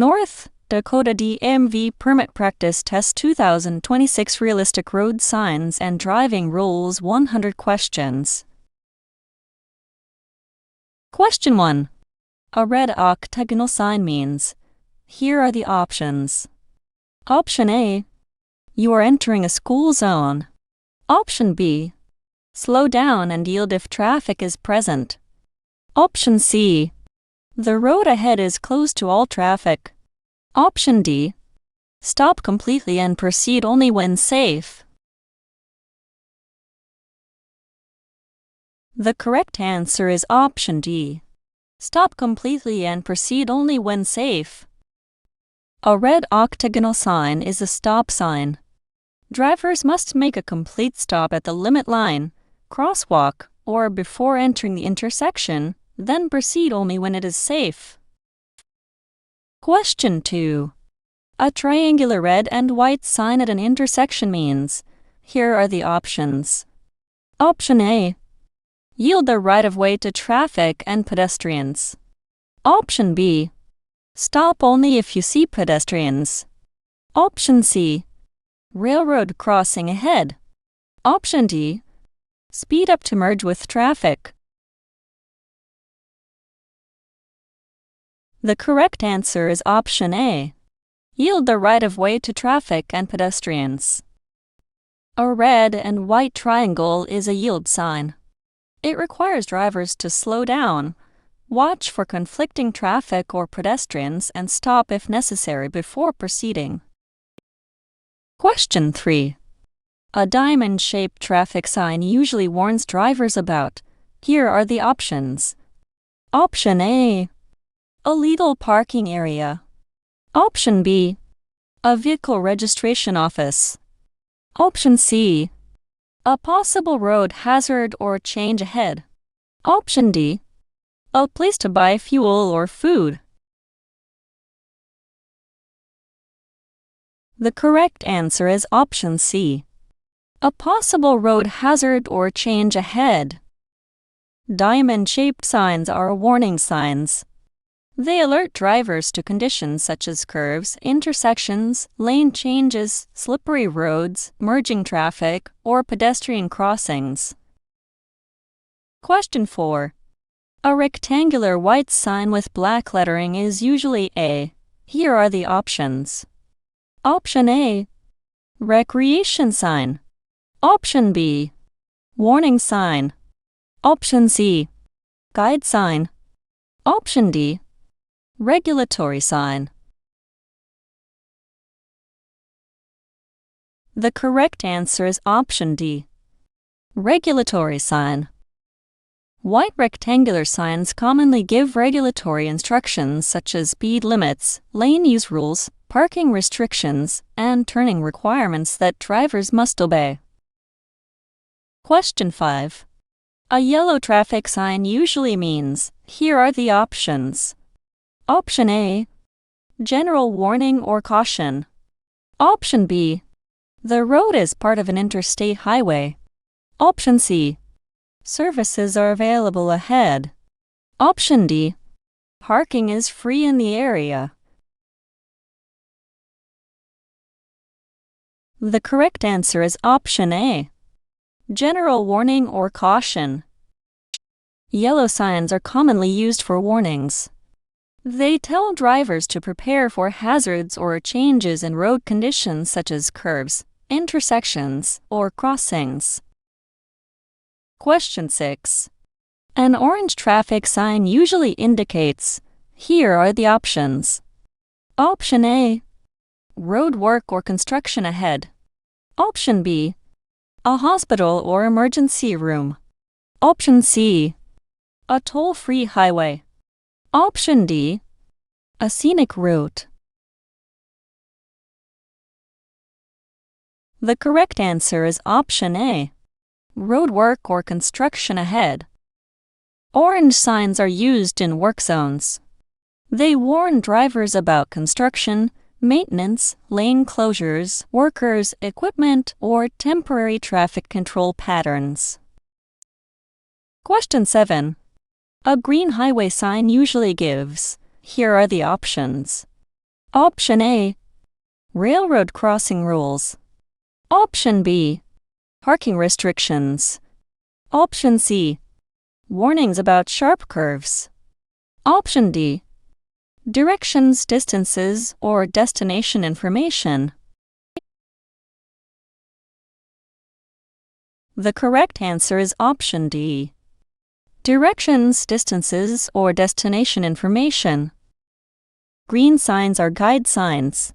North Dakota DMV Permit Practice Test 2026 Realistic Road Signs and Driving Rules 100 Questions. Question 1. A red octagonal sign means. Here are the options. Option A. You are entering a school zone. Option B. Slow down and yield if traffic is present. Option C. The road ahead is closed to all traffic. Option D. Stop completely and proceed only when safe. The correct answer is option D. Stop completely and proceed only when safe. A red octagonal sign is a stop sign. Drivers must make a complete stop at the limit line, crosswalk, or before entering the intersection, then proceed only when it is safe. Question 2. A triangular red and white sign at an intersection means. Here are the options. Option A. Yield the right-of-way to traffic and pedestrians. Option B. Stop only if you see pedestrians. Option C. Railroad crossing ahead. Option D. Speed up to merge with traffic. The correct answer is option A. Yield the right-of-way to traffic and pedestrians. A red and white triangle is a yield sign. It requires drivers to slow down, watch for conflicting traffic or pedestrians, and stop if necessary before proceeding. Question 3. A diamond-shaped traffic sign usually warns drivers about. Here are the options. Option A. A legal parking area. Option B. A vehicle registration office. Option C. A possible road hazard or change ahead. Option D. A place to buy fuel or food. The correct answer is option C. A possible road hazard or change ahead. Diamond-shaped signs are warning signs. They alert drivers to conditions such as curves, intersections, lane changes, slippery roads, merging traffic, or pedestrian crossings. Question 4. A rectangular white sign with black lettering is usually A. Here are the options. Option A. Recreation sign. Option B. Warning sign. Option C. Guide sign. Option D. Regulatory sign. The correct answer is option D. Regulatory sign. White rectangular signs commonly give regulatory instructions such as speed limits, lane use rules, parking restrictions, and turning requirements that drivers must obey. Question 5. A yellow traffic sign usually means. Here are the options. Option A. General warning or caution. Option B. The road is part of an interstate highway. Option C. Services are available ahead. Option D. Parking is free in the area. The correct answer is option A. General warning or caution. Yellow signs are commonly used for warnings. They tell drivers to prepare for hazards or changes in road conditions such as curves, intersections, or crossings. Question 6. An orange traffic sign usually indicates. Here are the options. Option A. Road work or construction ahead. Option B. A hospital or emergency room. Option C. A toll-free highway. Option D. A scenic route. The correct answer is option A. Road work or construction ahead. Orange signs are used in work zones. They warn drivers about construction, maintenance, lane closures, workers, equipment, or temporary traffic control patterns. Question 7. A green highway sign usually gives. Here are the options. Option A. Railroad crossing rules. Option B. Parking restrictions. Option C. Warnings about sharp curves. Option D. Directions, distances, or destination information. The correct answer is option D. Directions, distances, or destination information. Green signs are guide signs.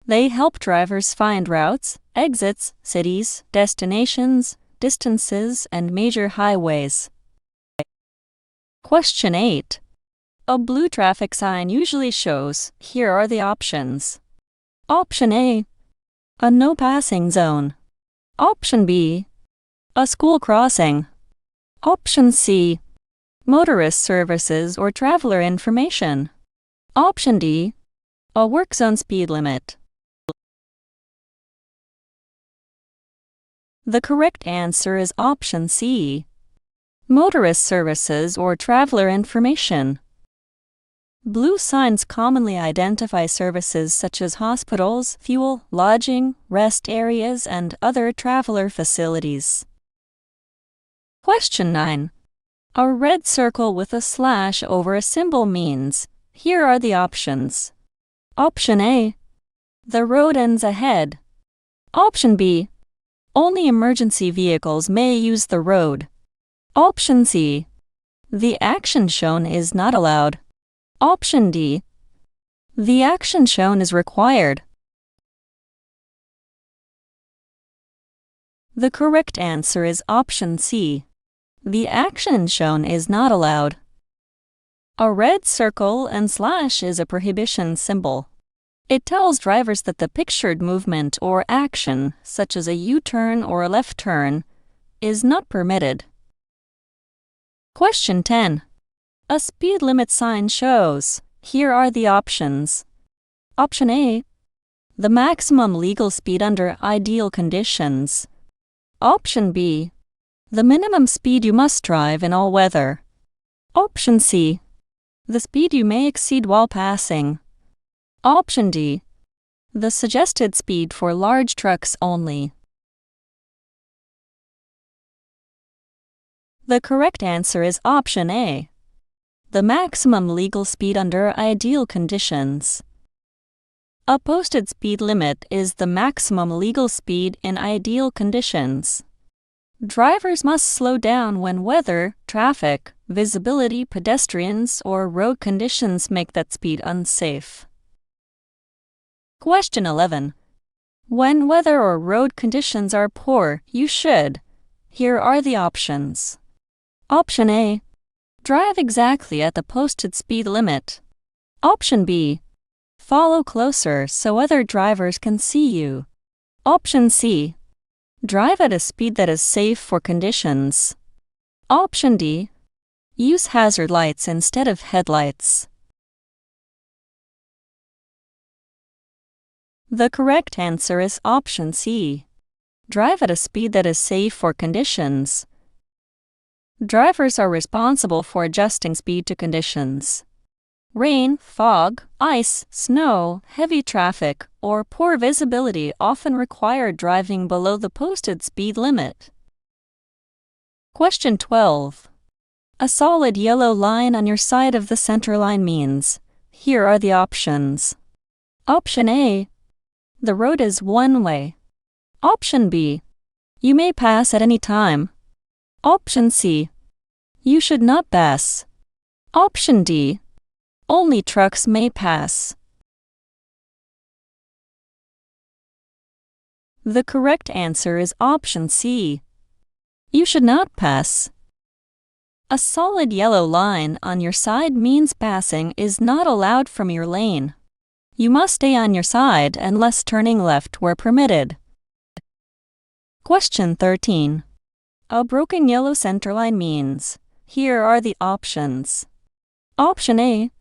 They help drivers find routes, exits, cities, destinations, distances, and major highways. Question 8. A blue traffic sign usually shows, here are the options. Option A. A no passing zone. Option B. A school crossing. Option C. Motorist services or traveler information. Option D. A work zone speed limit. The correct answer is option C. Motorist services or traveler information. Blue signs commonly identify services such as hospitals, fuel, lodging, rest areas, and other traveler facilities. Question 9. A red circle with a slash over a symbol means, here are the options. Option A. The road ends ahead. Option B. Only emergency vehicles may use the road. Option C. The action shown is not allowed. Option D. The action shown is required. The correct answer is option C. The action shown is not allowed. A red circle and slash is a prohibition symbol. It tells drivers that the pictured movement or action, such as a U-turn or a left turn, is not permitted. Question 10. A speed limit sign shows, here are the options. Option A. The maximum legal speed under ideal conditions. Option B. The minimum speed you must drive in all weather. Option C. The speed you may exceed while passing. Option D. The suggested speed for large trucks only. The correct answer is option A. The maximum legal speed under ideal conditions. A posted speed limit is the maximum legal speed in ideal conditions. Drivers must slow down when weather, traffic, visibility, pedestrians, or road conditions make that speed unsafe. Question 11. When weather or road conditions are poor, you should. Here are the options. Option A. Drive exactly at the posted speed limit. Option B. Follow closer so other drivers can see you. Option C. Drive at a speed that is safe for conditions. Option D. Use hazard lights instead of headlights. The correct answer is option C. Drive at a speed that is safe for conditions. Drivers are responsible for adjusting speed to conditions. Rain, fog, ice, snow, heavy traffic, or poor visibility often require driving below the posted speed limit. Question 12. A solid yellow line on your side of the center line means, here are the options. Option A. The road is one way. Option B. You may pass at any time. Option C. You should not pass. Option D. Only trucks may pass. The correct answer is option C. You should not pass. A solid yellow line on your side means passing is not allowed from your lane. You must stay on your side unless turning left where permitted. Question 13. A broken yellow centerline means, here are the options. Option A.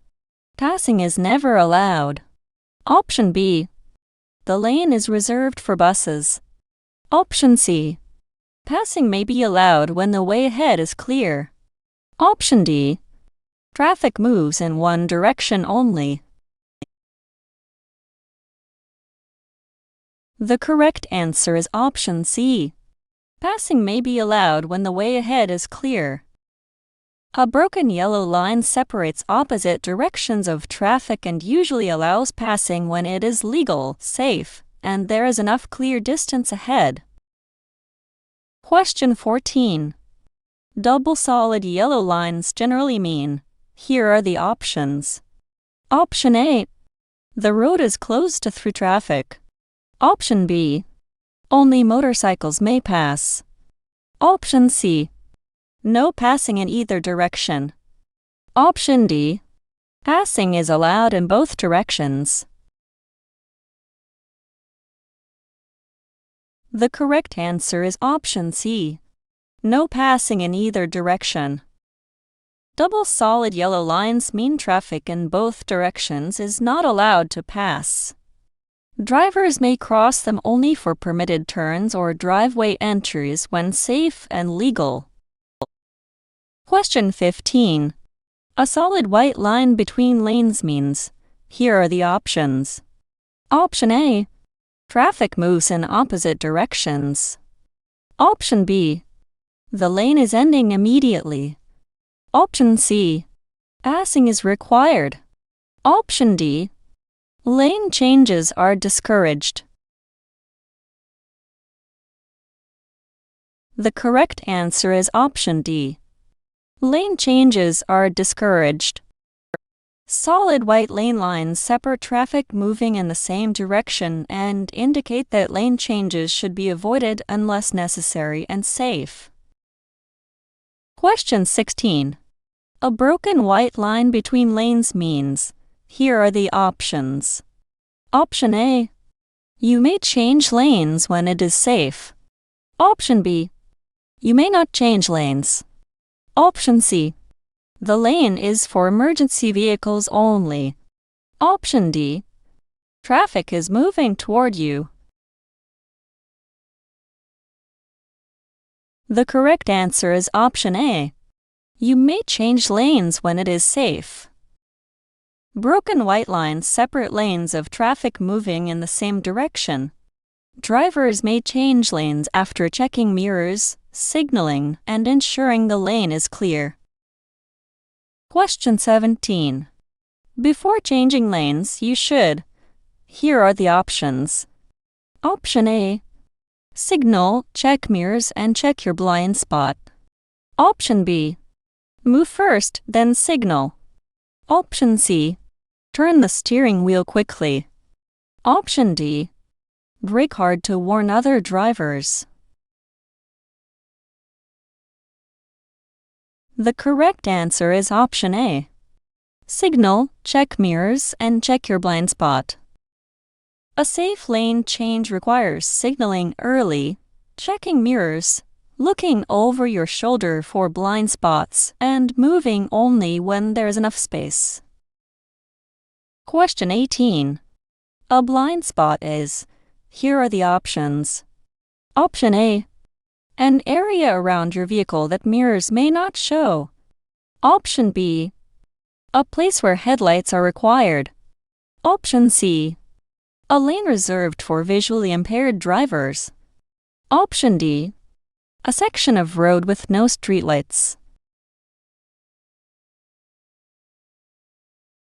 Passing is never allowed. Option B. The lane is reserved for buses. Option C. Passing may be allowed when the way ahead is clear. Option D. Traffic moves in one direction only. The correct answer is option C. Passing may be allowed when the way ahead is clear. A broken yellow line separates opposite directions of traffic and usually allows passing when it is legal, safe, and there is enough clear distance ahead. Question 14. Double solid yellow lines generally mean. Here are the options. Option A. The road is closed to through traffic. Option B. Only motorcycles may pass. Option C. No passing in either direction. Option D. Passing is allowed in both directions. The correct answer is option C. No passing in either direction. Double solid yellow lines mean traffic in both directions is not allowed to pass. Drivers may cross them only for permitted turns or driveway entries when safe and legal. Question 15. A solid white line between lanes means. Here are the options. Option A. Traffic moves in opposite directions. Option B. The lane is ending immediately. Option C. Passing is required. Option D. Lane changes are discouraged. The correct answer is option D. Lane changes are discouraged. Solid white lane lines separate traffic moving in the same direction and indicate that lane changes should be avoided unless necessary and safe. Question 16. A broken white line between lanes means. Here are the options. Option A. You may change lanes when it is safe. Option B. You may not change lanes. Option C. The lane is for emergency vehicles only. Option D. Traffic is moving toward you. The correct answer is option A. You may change lanes when it is safe. Broken white lines separate lanes of traffic moving in the same direction. Drivers may change lanes after checking mirrors, signaling, and ensuring the lane is clear. Question 17. Before changing lanes, you should. Here are the options. Option A. Signal, check mirrors, and check your blind spot. Option B. Move first, then signal. Option C. Turn the steering wheel quickly. Option D. Brake hard to warn other drivers. The correct answer is option A. Signal, check mirrors, and check your blind spot. A safe lane change requires signaling early, checking mirrors, looking over your shoulder for blind spots, and moving only when there is enough space. Question 18. A blind spot is. Here are the options. Option A. An area around your vehicle that mirrors may not show. Option B. A place where headlights are required. Option C. A lane reserved for visually impaired drivers. Option D. A section of road with no streetlights.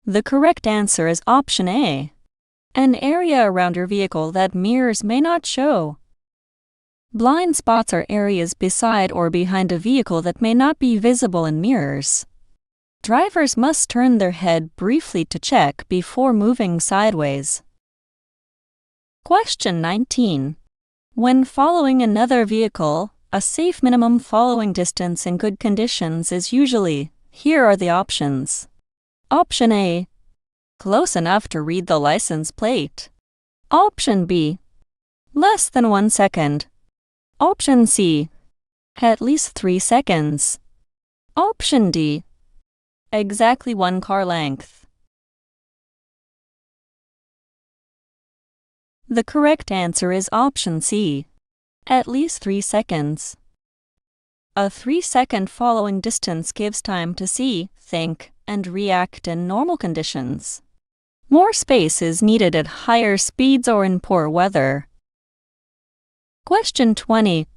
The correct answer is option A. An area around your vehicle that mirrors may not show. Blind spots are areas beside or behind a vehicle that may not be visible in mirrors. Drivers must turn their head briefly to check before moving sideways. Question 19. When following another vehicle, a safe minimum following distance in good conditions is usually. Here are the options. Option A. Close enough to read the license plate. Option B. Less than 1 second. Option C. At least 3 seconds. Option D. Exactly 1 car length. The correct answer is option C. At least 3 seconds. A 3-second following distance gives time to see, think, and react in normal conditions. More space is needed at higher speeds or in poor weather. Question 20.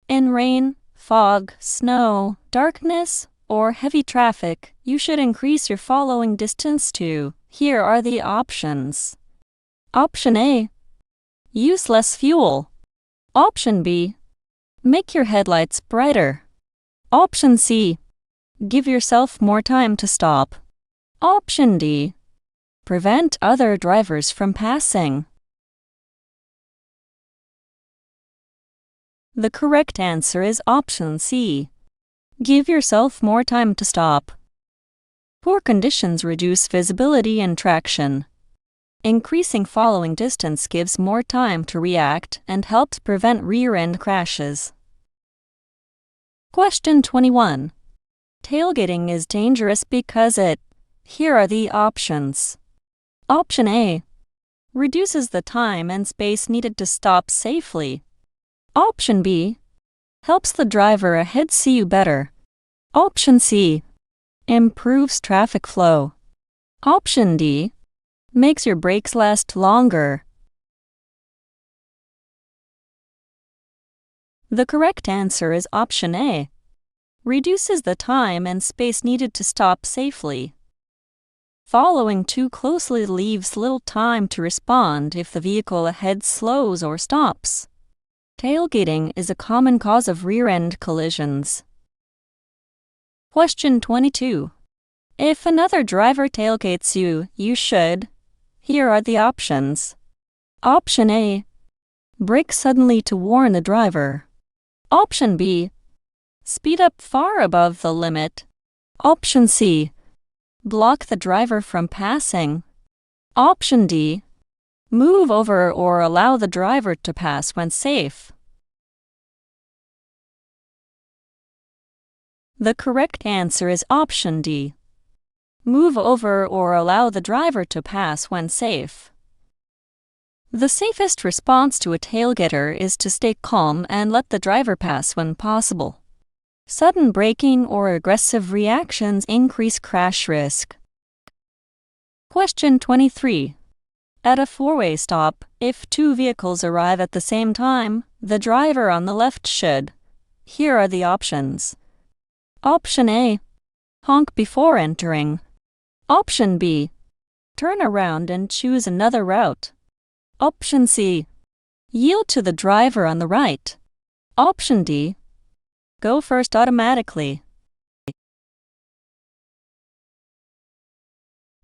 In rain, fog, snow, darkness, or heavy traffic, you should increase your following distance to. Here are the options. Option A. Use less fuel. Option B. Make your headlights brighter. Option C. Give yourself more time to stop. Option D. Prevent other drivers from passing. The correct answer is option C. Give yourself more time to stop. Poor conditions reduce visibility and traction. Increasing following distance gives more time to react and helps prevent rear-end crashes. Question 21. Tailgating is dangerous because it. Here are the options. Option A. Reduces the time and space needed to stop safely. Option B. Helps the driver ahead see you better. Option C. Improves traffic flow. Option D. Makes your brakes last longer. The correct answer is option A. Reduces the time and space needed to stop safely. Following too closely leaves little time to respond if the vehicle ahead slows or stops. Tailgating is a common cause of rear-end collisions. Question 22. If another driver tailgates you, you should. Here are the options. Option A. Brake suddenly to warn the driver. Option B. Speed up far above the limit. Option C. Block the driver from passing. Option D. Move over or allow the driver to pass when safe. The correct answer is option D. Move over or allow the driver to pass when safe. The safest response to a tailgater is to stay calm and let the driver pass when possible. Sudden braking or aggressive reactions increase crash risk. Question 23. At a four-way stop, if two vehicles arrive at the same time, the driver on the left should. Here are the options. Option A. Honk before entering. Option B. Turn around and choose another route. Option C. Yield to the driver on the right. Option D. Go first automatically.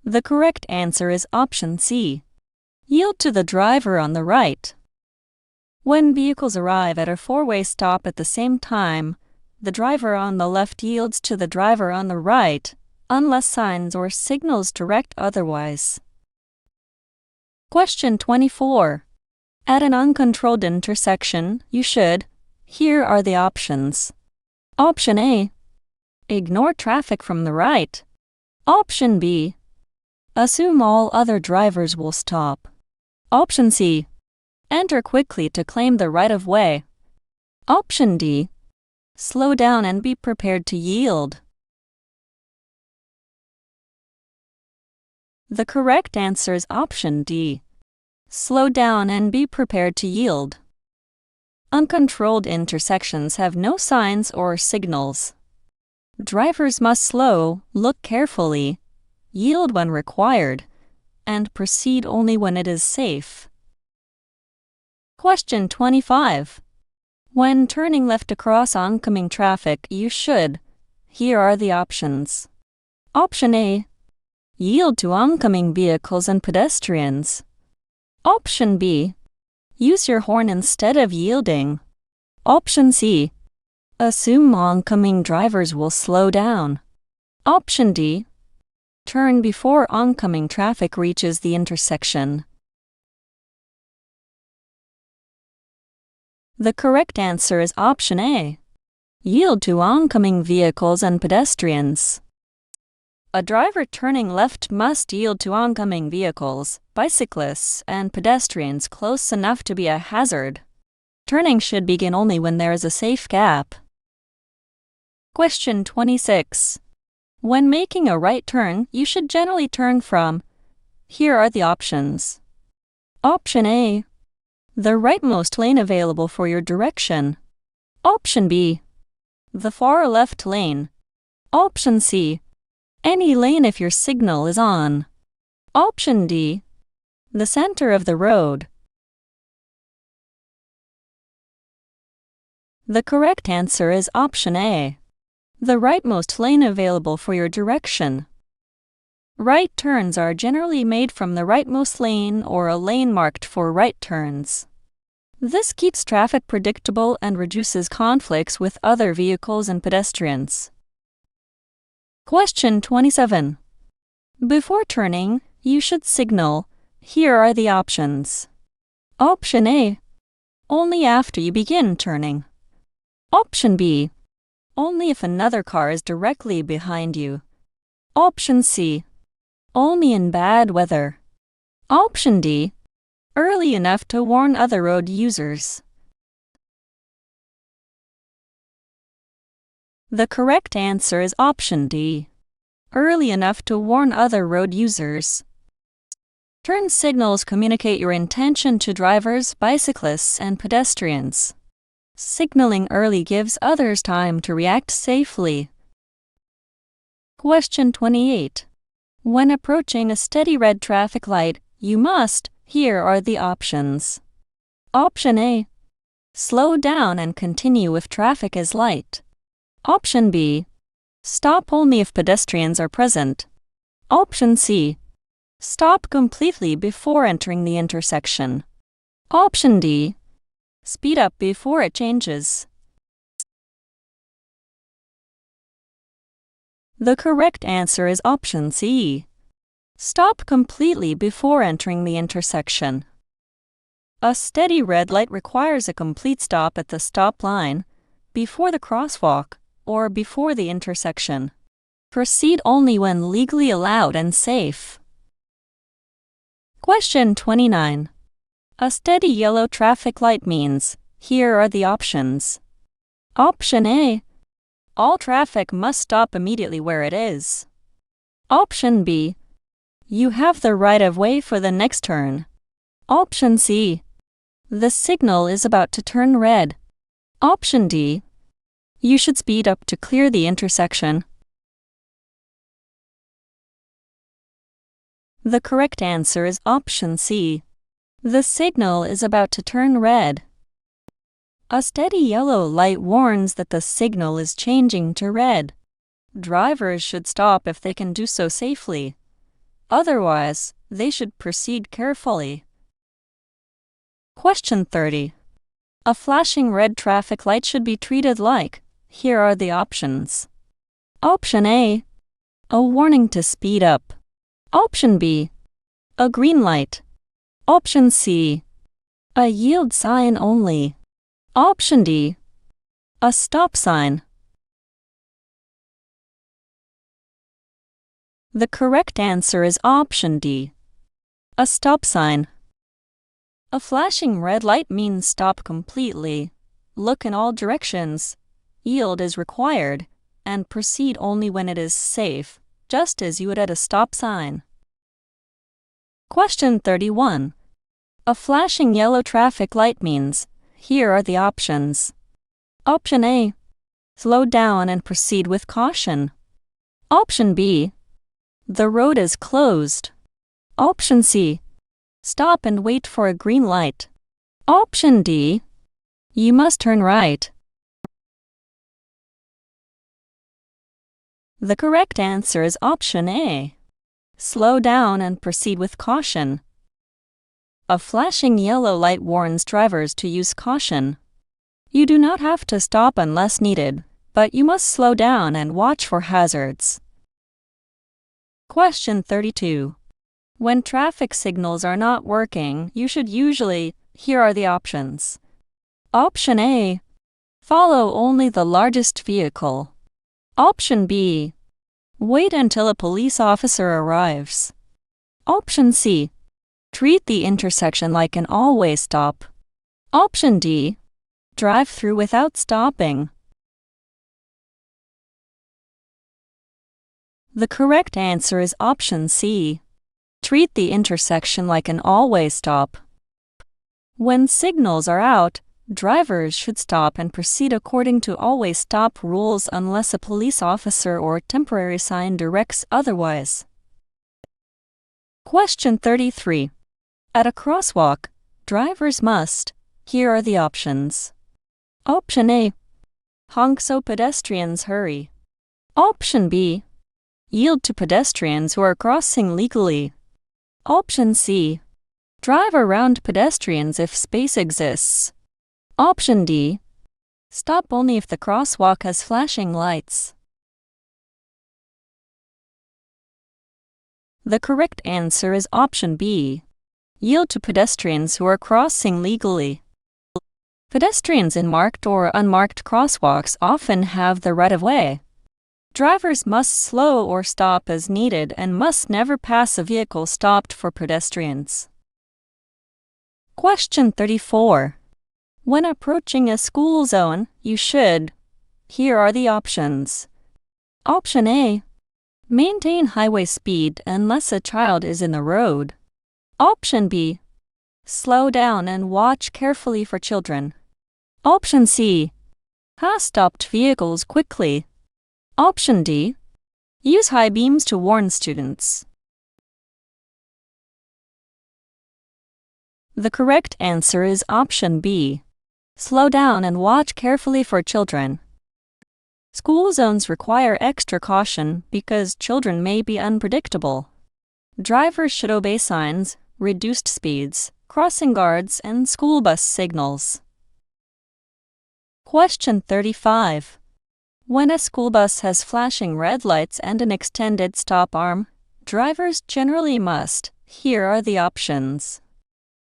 The correct answer is option C. Yield to the driver on the right. When vehicles arrive at a four-way stop at the same time, the driver on the left yields to the driver on the right, unless signs or signals direct otherwise. Question 24. At an uncontrolled intersection, you should. Here are the options. Option A. Ignore traffic from the right. Option B. Assume all other drivers will stop. Option C. Enter quickly to claim the right-of-way. Option D. Slow down and be prepared to yield. The correct answer is option D. Slow down and be prepared to yield. Uncontrolled intersections have no signs or signals. Drivers must slow, look carefully, yield when required, and proceed only when it is safe. Question 25. When turning left across oncoming traffic, you should. Here are the options. Option A. Yield to oncoming vehicles and pedestrians. Option B. Use your horn instead of yielding. Option C. Assume oncoming drivers will slow down. Option D. Turn before oncoming traffic reaches the intersection. The correct answer is option A. Yield to oncoming vehicles and pedestrians. A driver turning left must yield to oncoming vehicles, bicyclists, and pedestrians close enough to be a hazard. Turning should begin only when there is a safe gap. Question 26. When making a right turn, you should generally turn from. Here are the options. Option A. the rightmost lane available for your direction. Option B, the far left lane. Option C, any lane if your signal is on. Option D, the center of the road. The correct answer is option A, the rightmost lane available for your direction. Right turns are generally made from the rightmost lane or a lane marked for right turns. This keeps traffic predictable and reduces conflicts with other vehicles and pedestrians. Question 27. Before turning, you should signal. Here are the options. Option A, only after you begin turning. Option B, only if another car is directly behind you. Option C, only in bad weather. Option D, early enough to warn other road users. The correct answer is option D, early enough to warn other road users. Turn signals communicate your intention to drivers, bicyclists, and pedestrians. Signaling early gives others time to react safely. Question 28. When approaching a steady red traffic light, you must. Here are the options. Option A, slow down and continue if traffic is light. Option B, stop only if pedestrians are present. Option C, stop completely before entering the intersection. Option D, speed up before it changes. The correct answer is option C, stop completely before entering the intersection. A steady red light requires a complete stop at the stop line, before the crosswalk, or before the intersection. Proceed only when legally allowed and safe. Question 29. A steady yellow traffic light means. Here are the options. Option A, all traffic must stop immediately where it is. Option B, you have the right of way for the next turn. Option C, the signal is about to turn red. Option D, you should speed up to clear the intersection. The correct answer is option C, the signal is about to turn red. A steady yellow light warns that the signal is changing to red. Drivers should stop if they can do so safely. Otherwise, they should proceed carefully. Question 30. A flashing red traffic light should be treated like. Here are the options. Option A, a warning to speed up. Option B, a green light. Option C, a yield sign only. Option D, a stop sign. The correct answer is option D, a stop sign. A flashing red light means stop completely, look in all directions, yield is required, and proceed only when it is safe, just as you would at a stop sign. Question 31. A flashing yellow traffic light means. Here are the options. Option A, slow down and proceed with caution. Option B, the road is closed. Option C, stop and wait for a green light. Option D, you must turn right. The correct answer is option A, slow down and proceed with caution. A flashing yellow light warns drivers to use caution. You do not have to stop unless needed, but you must slow down and watch for hazards. Question 32. When traffic signals are not working, you should usually. Here are the options. Option A, follow only the largest vehicle. Option B, wait until a police officer arrives. Option C, treat the intersection like an all-way stop. Option D, drive through without stopping. The correct answer is option C, treat the intersection like an all-way stop. When signals are out, drivers should stop and proceed according to always stop rules unless a police officer or temporary sign directs otherwise. Question 33. At a crosswalk, drivers must. Here are the options. Option A. Honk so pedestrians hurry. Option B. Yield to pedestrians who are crossing legally. Option C. Drive around pedestrians if space exists. Option D. Stop only if the crosswalk has flashing lights. The correct answer is option B. Yield to pedestrians who are crossing legally. Pedestrians in marked or unmarked crosswalks often have the right-of-way. Drivers must slow or stop as needed and must never pass a vehicle stopped for pedestrians. Question 34. When approaching a school zone, you should. Here are the options. Option A. Maintain highway speed unless a child is in the road. Option B. Slow down and watch carefully for children. Option C. Pass stopped vehicles quickly. Option D. Use high beams to warn students. The correct answer is option B. Slow down and watch carefully for children. School zones require extra caution because children may be unpredictable. Drivers should obey signs, reduced speeds, crossing guards, and school bus signals. Question 35. When a school bus has flashing red lights and an extended stop arm, drivers generally must. Here are the options.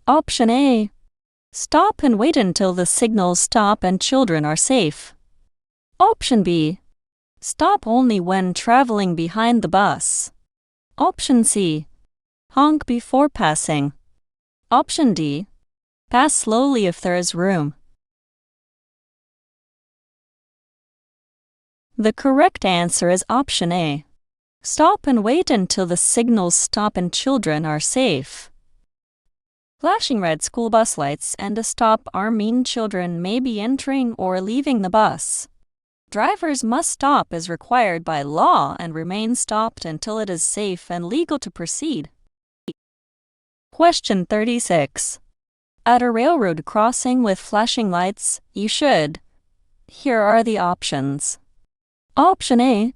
Option A. Stop and wait until the signals stop and children are safe. Option B. Stop only when traveling behind the bus. Option C. Honk before passing. Option D. Pass slowly if there is room. The correct answer is option A. Stop and wait until the signals stop and children are safe. Flashing red school bus lights and a stop arm mean children may be entering or leaving the bus. Drivers must stop as required by law and remain stopped until it is safe and legal to proceed. Question 36. At a railroad crossing with flashing lights, you should. Here are the options. Option A.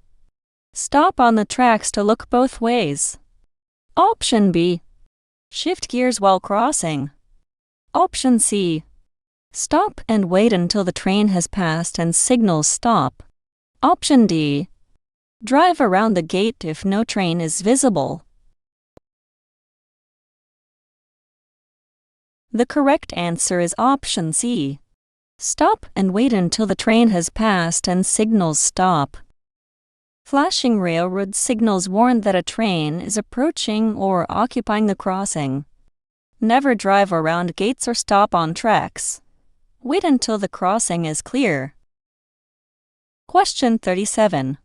Stop on the tracks to look both ways. Option B. Shift gears while crossing. Option C. Stop and wait until the train has passed and signals stop. Option D. Drive around the gate if no train is visible. The correct answer is option C. Stop and wait until the train has passed and signals stop. Flashing railroad signals warn that a train is approaching or occupying the crossing. Never drive around gates or stop on tracks. Wait until the crossing is clear. Question 37.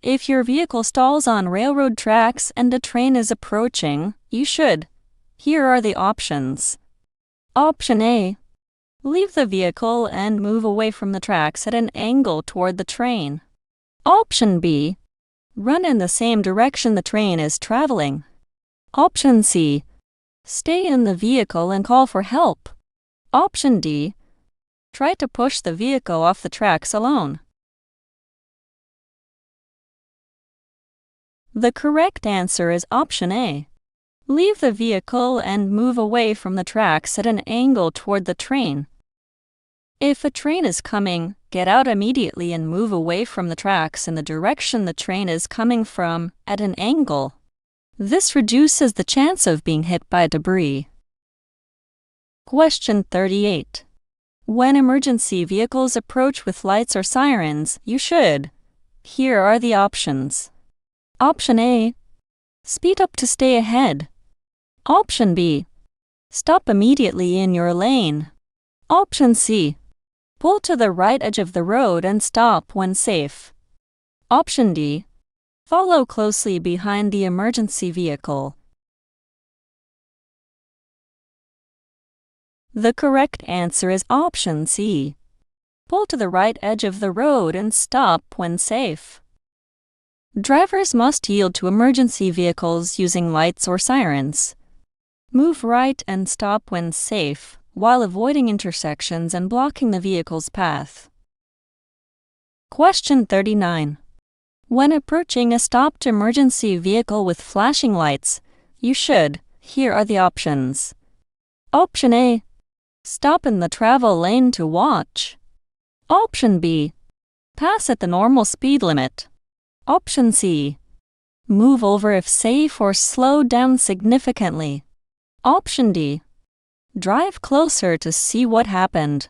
If your vehicle stalls on railroad tracks and a train is approaching, you should. Here are the options. Option A. Leave the vehicle and move away from the tracks at an angle toward the train. Option B. Run in the same direction the train is traveling. Option C. Stay in the vehicle and call for help. Option D. Try to push the vehicle off the tracks alone. The correct answer is option A. Leave the vehicle and move away from the tracks at an angle toward the train. If a train is coming, get out immediately and move away from the tracks in the direction the train is coming from at an angle. This reduces the chance of being hit by debris. Question 38. When emergency vehicles approach with lights or sirens, you should. Here are the options. Option A. Speed up to stay ahead. Option B. Stop immediately in your lane. Option C. Pull to the right edge of the road and stop when safe. Option D. Follow closely behind the emergency vehicle. The correct answer is option C. Pull to the right edge of the road and stop when safe. Drivers must yield to emergency vehicles using lights or sirens. Move right and stop when safe, while avoiding intersections and blocking the vehicle's path. Question 39. When approaching a stopped emergency vehicle with flashing lights, you should. Here are the options. Option A. Stop in the travel lane to watch. Option B. Pass at the normal speed limit. Option C. Move over if safe or slow down significantly. Option D. Drive closer to see what happened.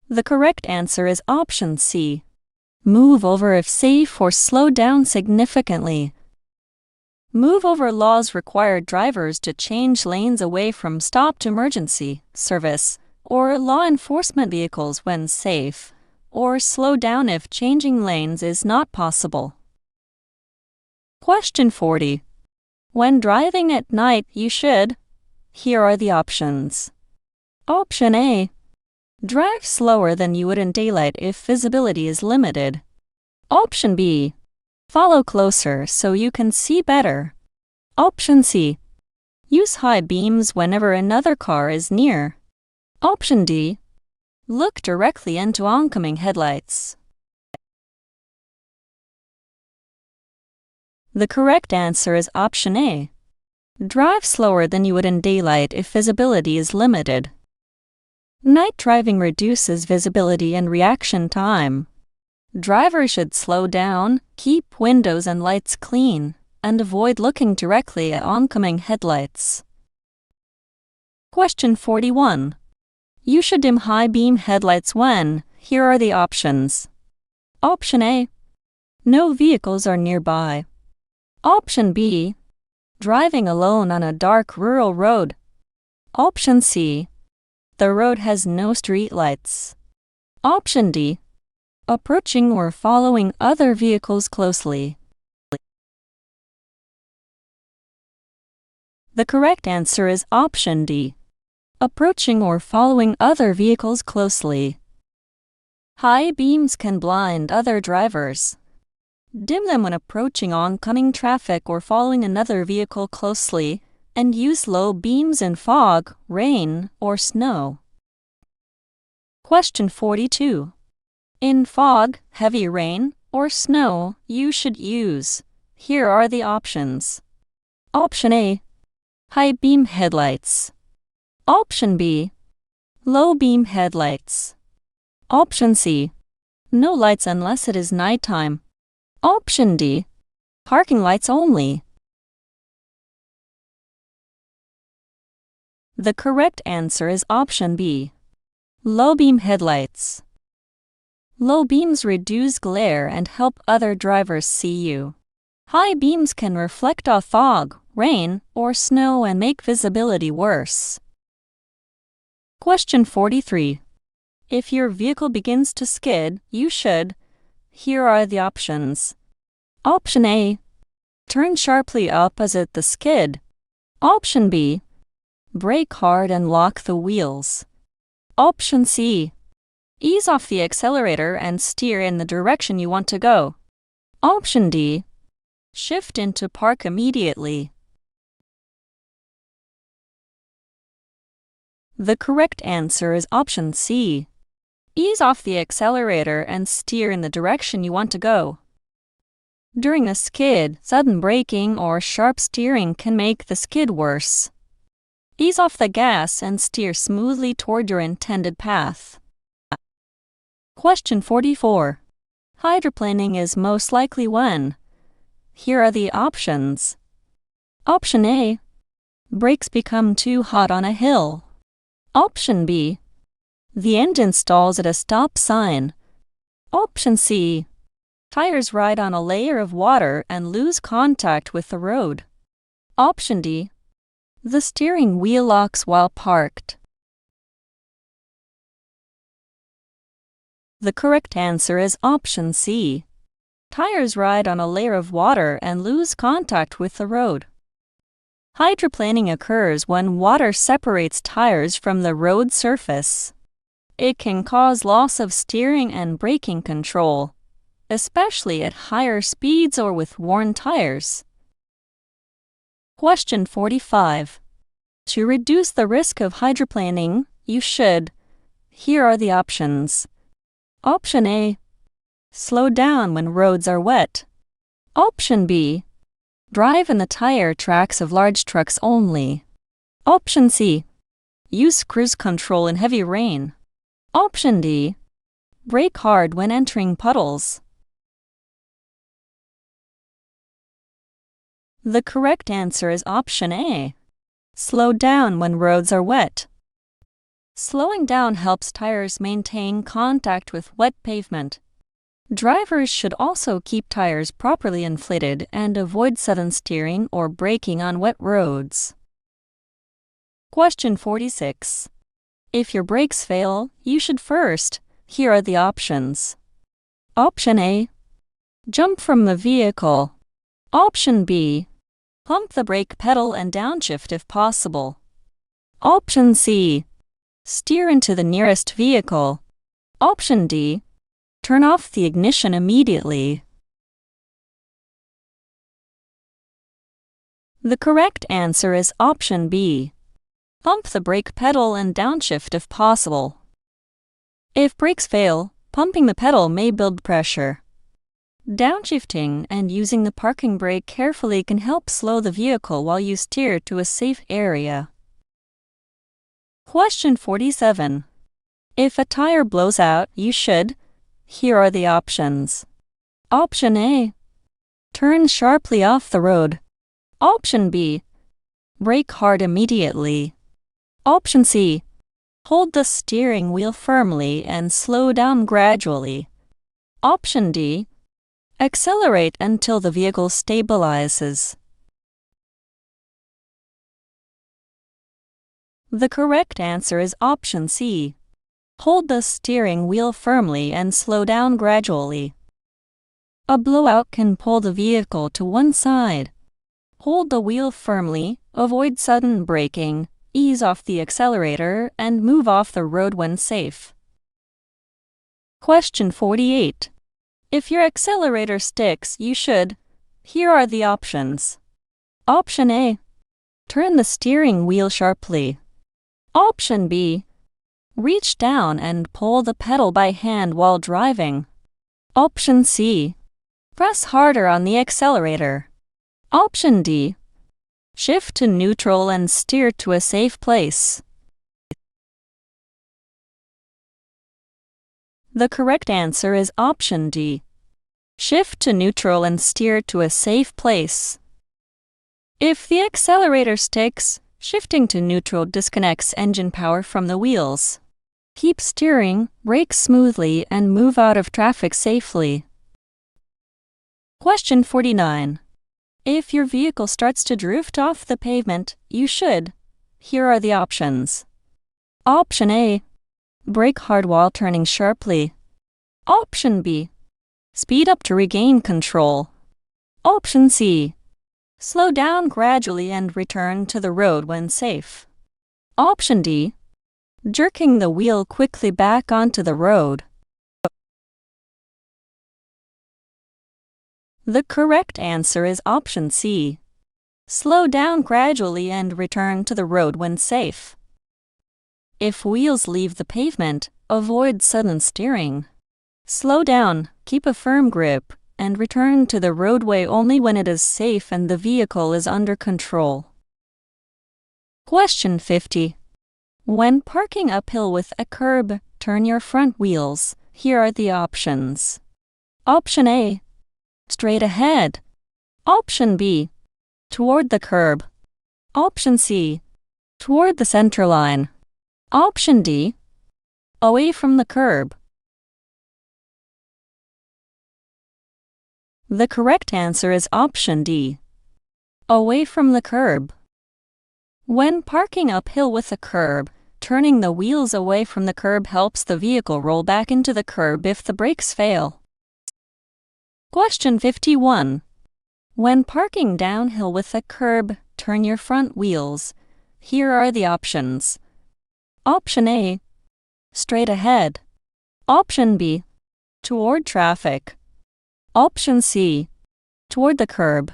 The correct answer is option C. Move over if safe or slow down significantly. Move over laws require drivers to change lanes away from stopped emergency service or law enforcement vehicles when safe, or slow down if changing lanes is not possible. Question 40. When driving at night, you should. Here are the options. Option A. Drive slower than you would in daylight if visibility is limited. Option B. Follow closer so you can see better. Option C. Use high beams whenever another car is near. Option D. Look directly into oncoming headlights. The correct answer is option A. Drive slower than you would in daylight if visibility is limited. Night driving reduces visibility and reaction time. Drivers should slow down, keep windows and lights clean, and avoid looking directly at oncoming headlights. Question 41. You should dim high beam headlights when. Here are the options. Option A. No vehicles are nearby. Option B. Driving alone on a dark rural road. Option C. The road has no street lights. Option D. Approaching or following other vehicles closely. The correct answer is option D. Approaching or following other vehicles closely. High beams can blind other drivers. Dim them when approaching oncoming traffic or following another vehicle closely, and use low beams in fog, rain, or snow. Question 42. In fog, heavy rain, or snow, you should use. Here are the options. Option A. High beam headlights. Option B. Low beam headlights. Option C. No lights unless it is nighttime. Option D. Parking lights only. The correct answer is option B. Low beam headlights. Low beams reduce glare and help other drivers see you. High beams can reflect off fog, rain, or snow and make visibility worse. Question 43. If your vehicle begins to skid, you should. Here are the options. Option A. Turn sharply opposite the skid. Option B. Brake hard and lock the wheels. Option C. Ease off the accelerator and steer in the direction you want to go. Option D. Shift into park immediately. The correct answer is option C. Ease off the accelerator and steer in the direction you want to go. During a skid, sudden braking or sharp steering can make the skid worse. Ease off the gas and steer smoothly toward your intended path. Question 44. Hydroplaning is most likely when. Here are the options. Option A. Brakes become too hot on a hill. Option B. The engine stalls at a stop sign. Option C. Tires ride on a layer of water and lose contact with the road. Option D. The steering wheel locks while parked. The correct answer is option C. Tires ride on a layer of water and lose contact with the road. Hydroplaning occurs when water separates tires from the road surface. It can cause loss of steering and braking control, especially at higher speeds or with worn tires. Question 45. To reduce the risk of hydroplaning, you should. Here are the options. Option A. Slow down when roads are wet. Option B. Drive in the tire tracks of large trucks only. Option C. Use cruise control in heavy rain. Option D. Brake hard when entering puddles. The correct answer is option A. Slow down when roads are wet. Slowing down helps tires maintain contact with wet pavement. Drivers should also keep tires properly inflated and avoid sudden steering or braking on wet roads. Question 46. If your brakes fail, you should first. Here are the options. Option A. Jump from the vehicle. Option B. Pump the brake pedal and downshift if possible. Option C. Steer into the nearest vehicle. Option D. Turn off the ignition immediately. The correct answer is option B. Pump the brake pedal and downshift if possible. If brakes fail, pumping the pedal may build pressure. Downshifting and using the parking brake carefully can help slow the vehicle while you steer to a safe area. Question 47. If a tire blows out, you should. Here are the options. Option A. Turn sharply off the road. Option B. Brake hard immediately. Option C. Hold the steering wheel firmly and slow down gradually. Option D. Accelerate until the vehicle stabilizes. The correct answer is option C. Hold the steering wheel firmly and slow down gradually. A blowout can pull the vehicle to one side. Hold the wheel firmly, avoid sudden braking, ease off the accelerator, and move off the road when safe. Question 48. If your accelerator sticks, you should. Here are the options. Option A. Turn the steering wheel sharply. Option B. Reach down and pull the pedal by hand while driving. Option C. Press harder on the accelerator. Option D. Shift to neutral and steer to a safe place. The correct answer is option D. Shift to neutral and steer to a safe place. If the accelerator sticks, shifting to neutral disconnects engine power from the wheels. Keep steering, brake smoothly, and move out of traffic safely. Question 49. If your vehicle starts to drift off the pavement, you should. Here are the options. Option A. Brake hard while turning sharply. Option B. Speed up to regain control. Option C. Slow down gradually and return to the road when safe. Option D. Jerking the wheel quickly back onto the road. The correct answer is option C. Slow down gradually and return to the road when safe. If wheels leave the pavement, avoid sudden steering. Slow down, keep a firm grip, and return to the roadway only when it is safe and the vehicle is under control. Question 50. When parking uphill with a curb, turn your front wheels. Here are the options. Option A. Straight ahead. Option B. Toward the curb. Option C. Toward the center line. Option D. Away from the curb. The correct answer is option D. Away from the curb. When parking uphill with a curb, turning the wheels away from the curb helps the vehicle roll back into the curb if the brakes fail. Question 51. When parking downhill with a curb, turn your front wheels. Here are the options. Option A, straight ahead. Option B, toward traffic. Option C, toward the curb.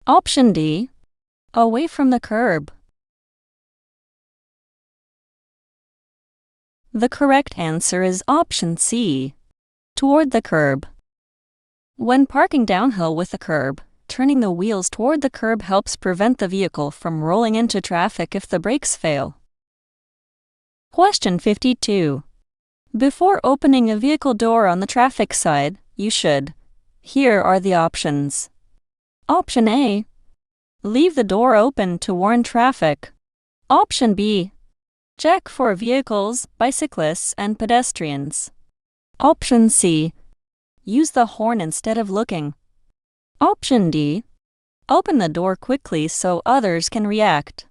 Option D, away from the curb. The correct answer is option C, toward the curb. When parking downhill with the curb, turning the wheels toward the curb helps prevent the vehicle from rolling into traffic if the brakes fail. Question 52. Before opening a vehicle door on the traffic side, you should. Here are the options. Option A, leave the door open to warn traffic. Option B, check for vehicles, bicyclists, and pedestrians. Option C, use the horn instead of looking. Option D, open the door quickly so others can react.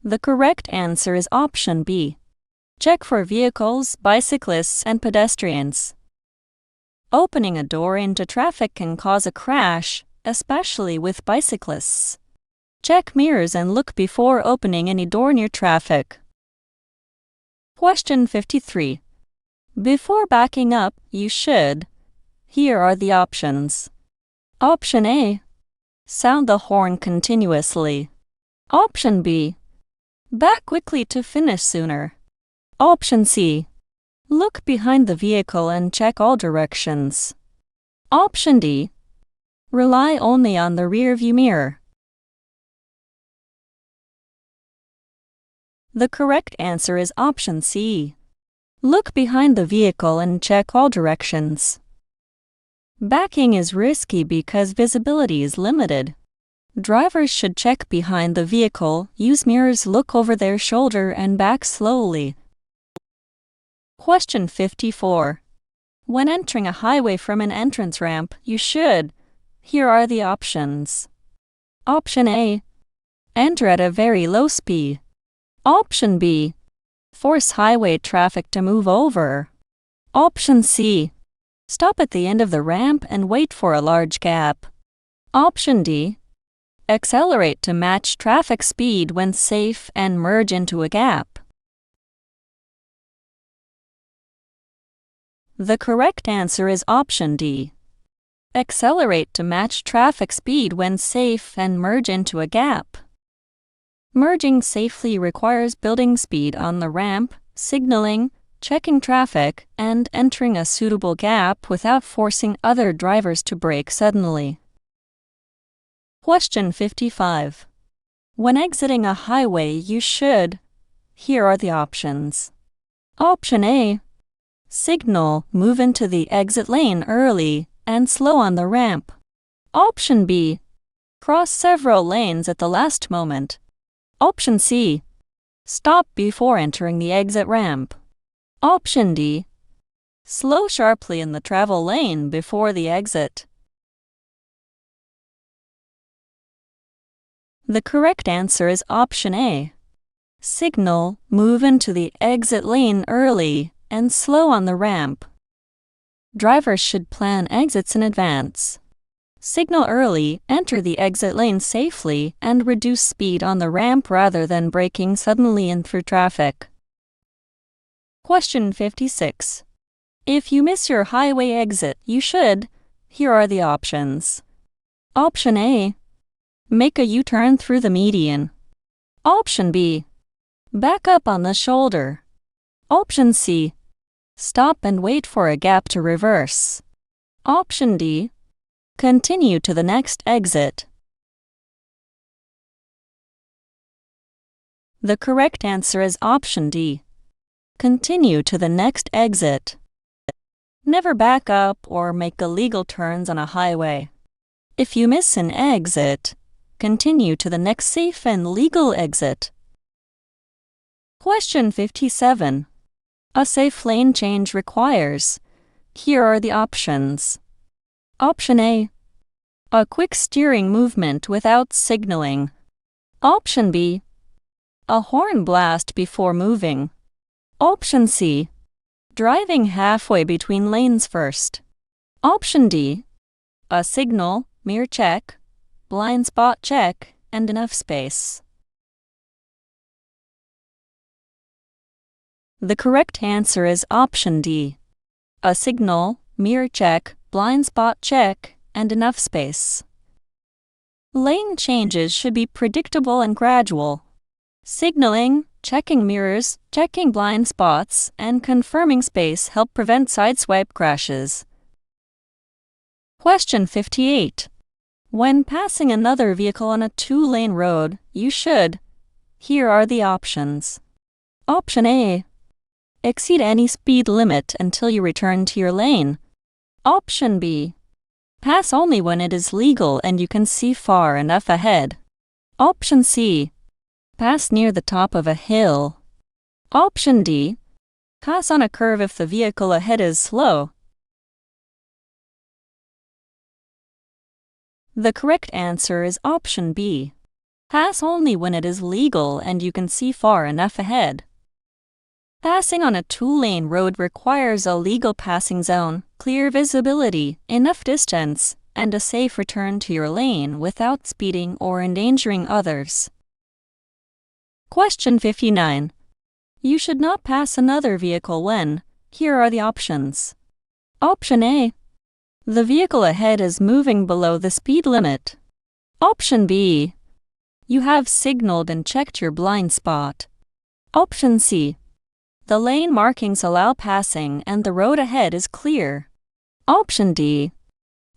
The correct answer is option B. Check for vehicles, bicyclists, and pedestrians. Opening a door into traffic can cause a crash, especially with bicyclists. Check mirrors and look before opening any door near traffic. Question 53. Before backing up, you should. Here are the options. Option A, sound the horn continuously. Option B, back quickly to finish sooner. Option C, look behind the vehicle and check all directions. Option D, rely only on the rearview mirror. The correct answer is option C. Look behind the vehicle and check all directions. Backing is risky because visibility is limited. Drivers should check behind the vehicle, use mirrors, look over their shoulder, and back slowly. Question 54. When entering a highway from an entrance ramp, you should. Here are the options. Option A, enter at a very low speed. Option B, force highway traffic to move over. Option C, stop at the end of the ramp and wait for a large gap. Option D, accelerate to match traffic speed when safe and merge into a gap. The correct answer is option D. Accelerate to match traffic speed when safe and merge into a gap. Merging safely requires building speed on the ramp, signaling, checking traffic, and entering a suitable gap without forcing other drivers to brake suddenly. Question 55. When exiting a highway, you should. Here are the options. Option A, signal, move into the exit lane early, and slow on the ramp. Option B, cross several lanes at the last moment. Option C, stop before entering the exit ramp. Option D, slow sharply in the travel lane before the exit. The correct answer is option A. Signal, move into the exit lane early, and slow on the ramp. Drivers should plan exits in advance. Signal early, enter the exit lane safely, and reduce speed on the ramp rather than braking suddenly in through traffic. Question 56. If you miss your highway exit, you should. Here are the options. Option A, make a U-turn through the median. Option B, back up on the shoulder. Option C, stop and wait for a gap to reverse. Option D, continue to the next exit. The correct answer is option D. Continue to the next exit. Never back up or make illegal turns on a highway. If you miss an exit, continue to the next safe and legal exit. Question 57. A safe lane change requires. Here are the options. Option A, a quick steering movement without signaling. Option B, a horn blast before moving. Option C, driving halfway between lanes first. Option D, a signal, mirror check, blind spot check, and enough space. The correct answer is option D. A signal, mirror check, blind spot check, and enough space. Lane changes should be predictable and gradual. Signaling, checking mirrors, checking blind spots, and confirming space help prevent sideswipe crashes. Question 58. When passing another vehicle on a two-lane road, you should. Here are the options. Option A. Exceed any speed limit until you return to your lane. Option B. Pass only when it is legal and you can see far enough ahead. Option C. Pass near the top of a hill. Option D. Pass on a curve if the vehicle ahead is slow. The correct answer is option B. Pass only when it is legal and you can see far enough ahead. Passing on a two-lane road requires a legal passing zone, clear visibility, enough distance, and a safe return to your lane without speeding or endangering others. Question 59. You should not pass another vehicle when. Here are the options. Option A. The vehicle ahead is moving below the speed limit. Option B. You have signaled and checked your blind spot. Option C. The lane markings allow passing and the road ahead is clear. Option D.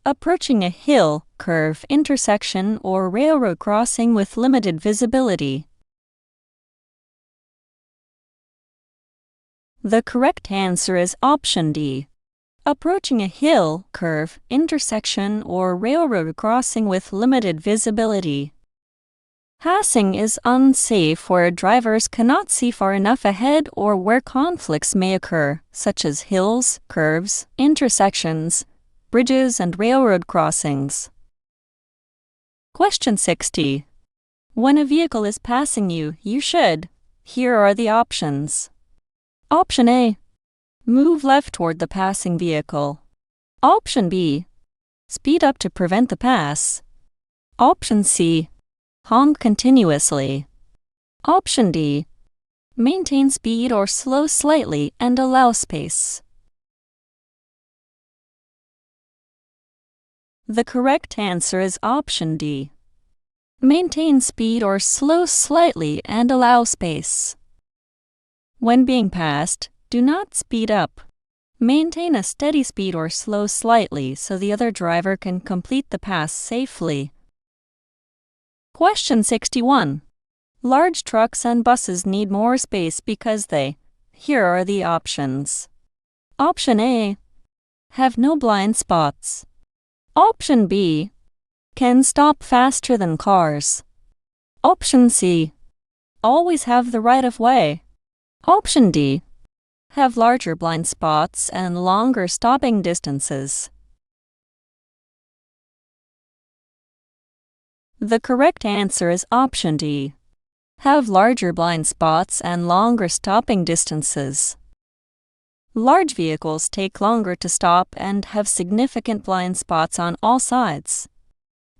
Approaching a hill, curve, intersection, or railroad crossing with limited visibility. The correct answer is option D. Approaching a hill, curve, intersection, or railroad crossing with limited visibility. Passing is unsafe where drivers cannot see far enough ahead or where conflicts may occur, such as hills, curves, intersections, bridges, and railroad crossings. Question 60. When a vehicle is passing you, you should. Here are the options. Option A. Move left toward the passing vehicle. Option B. Speed up to prevent the pass. Option C. Honk continuously. Option D. Maintain speed or slow slightly and allow space. The correct answer is option D. Maintain speed or slow slightly and allow space. When being passed, do not speed up. Maintain a steady speed or slow slightly so the other driver can complete the pass safely. Question 61. Large trucks and buses need more space because they. Here are the options. Option A. Have no blind spots. Option B. Can stop faster than cars. Option C. Always have the right of way. Option D. Have larger blind spots and longer stopping distances. The correct answer is option D. Have larger blind spots and longer stopping distances. Large vehicles take longer to stop and have significant blind spots on all sides.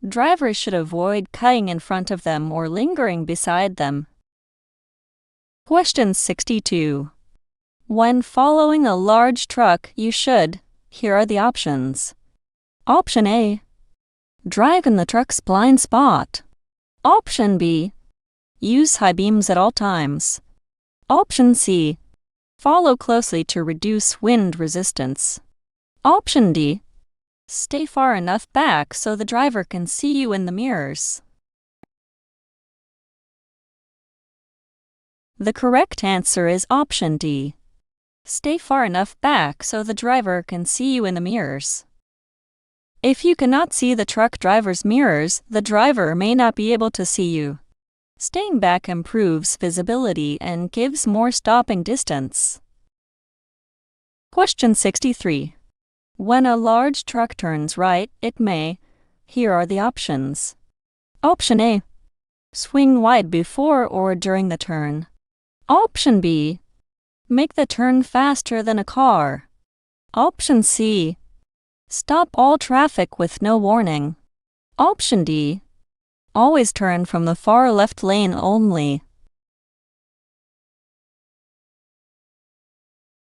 Drivers should avoid cutting in front of them or lingering beside them. Question 62. When following a large truck, you should. Here are the options. Option A. Drive in the truck's blind spot. Option B. Use high beams at all times. Option C. Follow closely to reduce wind resistance. Option D. Stay far enough back so the driver can see you in the mirrors. The correct answer is option D. Stay far enough back so the driver can see you in the mirrors. If you cannot see the truck driver's mirrors, the driver may not be able to see you. Staying back improves visibility and gives more stopping distance. Question 63. When a large truck turns right, it may. Here are the options. Option A. Swing wide before or during the turn. Option B. Make the turn faster than a car. Option C. Stop all traffic with no warning. Option D. Always turn from the far left lane only.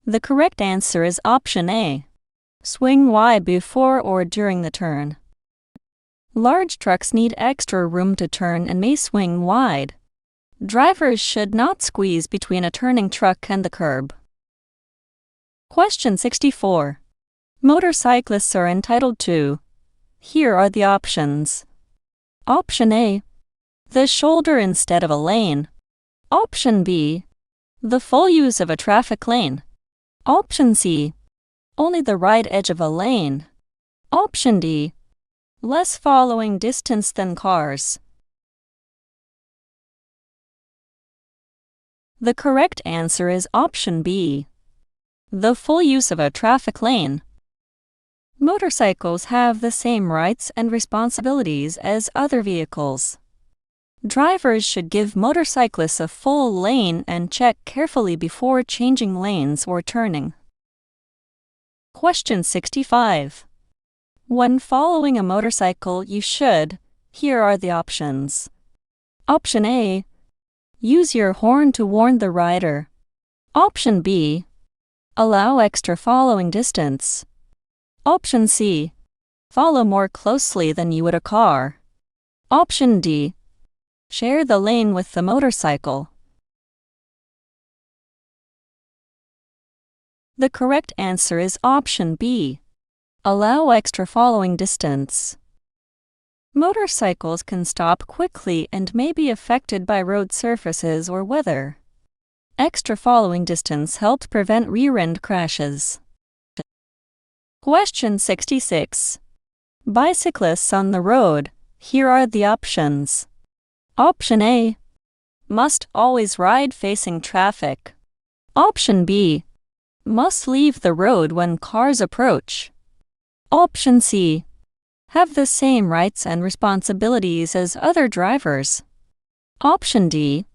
The correct answer is option A. Swing wide before or during the turn. Large trucks need extra room to turn and may swing wide. Drivers should not squeeze between a turning truck and the curb. Question 64. Motorcyclists are entitled to. Here are the options. Option A. The shoulder instead of a lane. Option B. The full use of a traffic lane. Option C. Only the right edge of a lane. Option D. Less following distance than cars. The correct answer is option B. The full use of a traffic lane. Motorcycles have the same rights and responsibilities as other vehicles. Drivers should give motorcyclists a full lane and check carefully before changing lanes or turning. Question 65. When following a motorcycle, you should. Here are the options. Option A. Use your horn to warn the rider. Option B. Allow extra following distance. Option C. Follow more closely than you would a car. Option D. Share the lane with the motorcycle. The correct answer is option B. Allow extra following distance. Motorcycles can stop quickly and may be affected by road surfaces or weather. Extra following distance helps prevent rear-end crashes. Question 66. Bicyclists on the road. Here are the options. Option A. Must always ride facing traffic. Option B. Must leave the road when cars approach. Option C. Have the same rights and responsibilities as other drivers. Option D.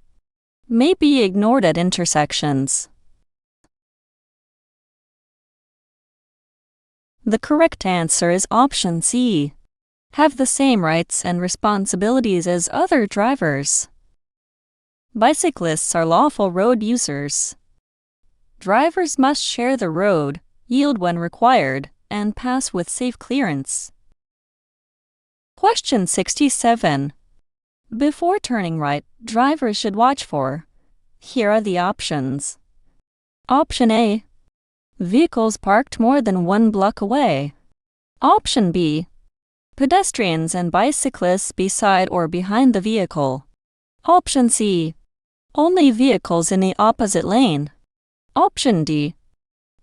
May be ignored at intersections. The correct answer is option C. Have the same rights and responsibilities as other drivers. Bicyclists are lawful road users. Drivers must share the road, yield when required, and pass with safe clearance. Question 67. Before turning right, drivers should watch for. Here are the options. Option A. Vehicles parked more than 1 block away. Option B. Pedestrians and bicyclists beside or behind the vehicle. Option C. Only vehicles in the opposite lane. Option D.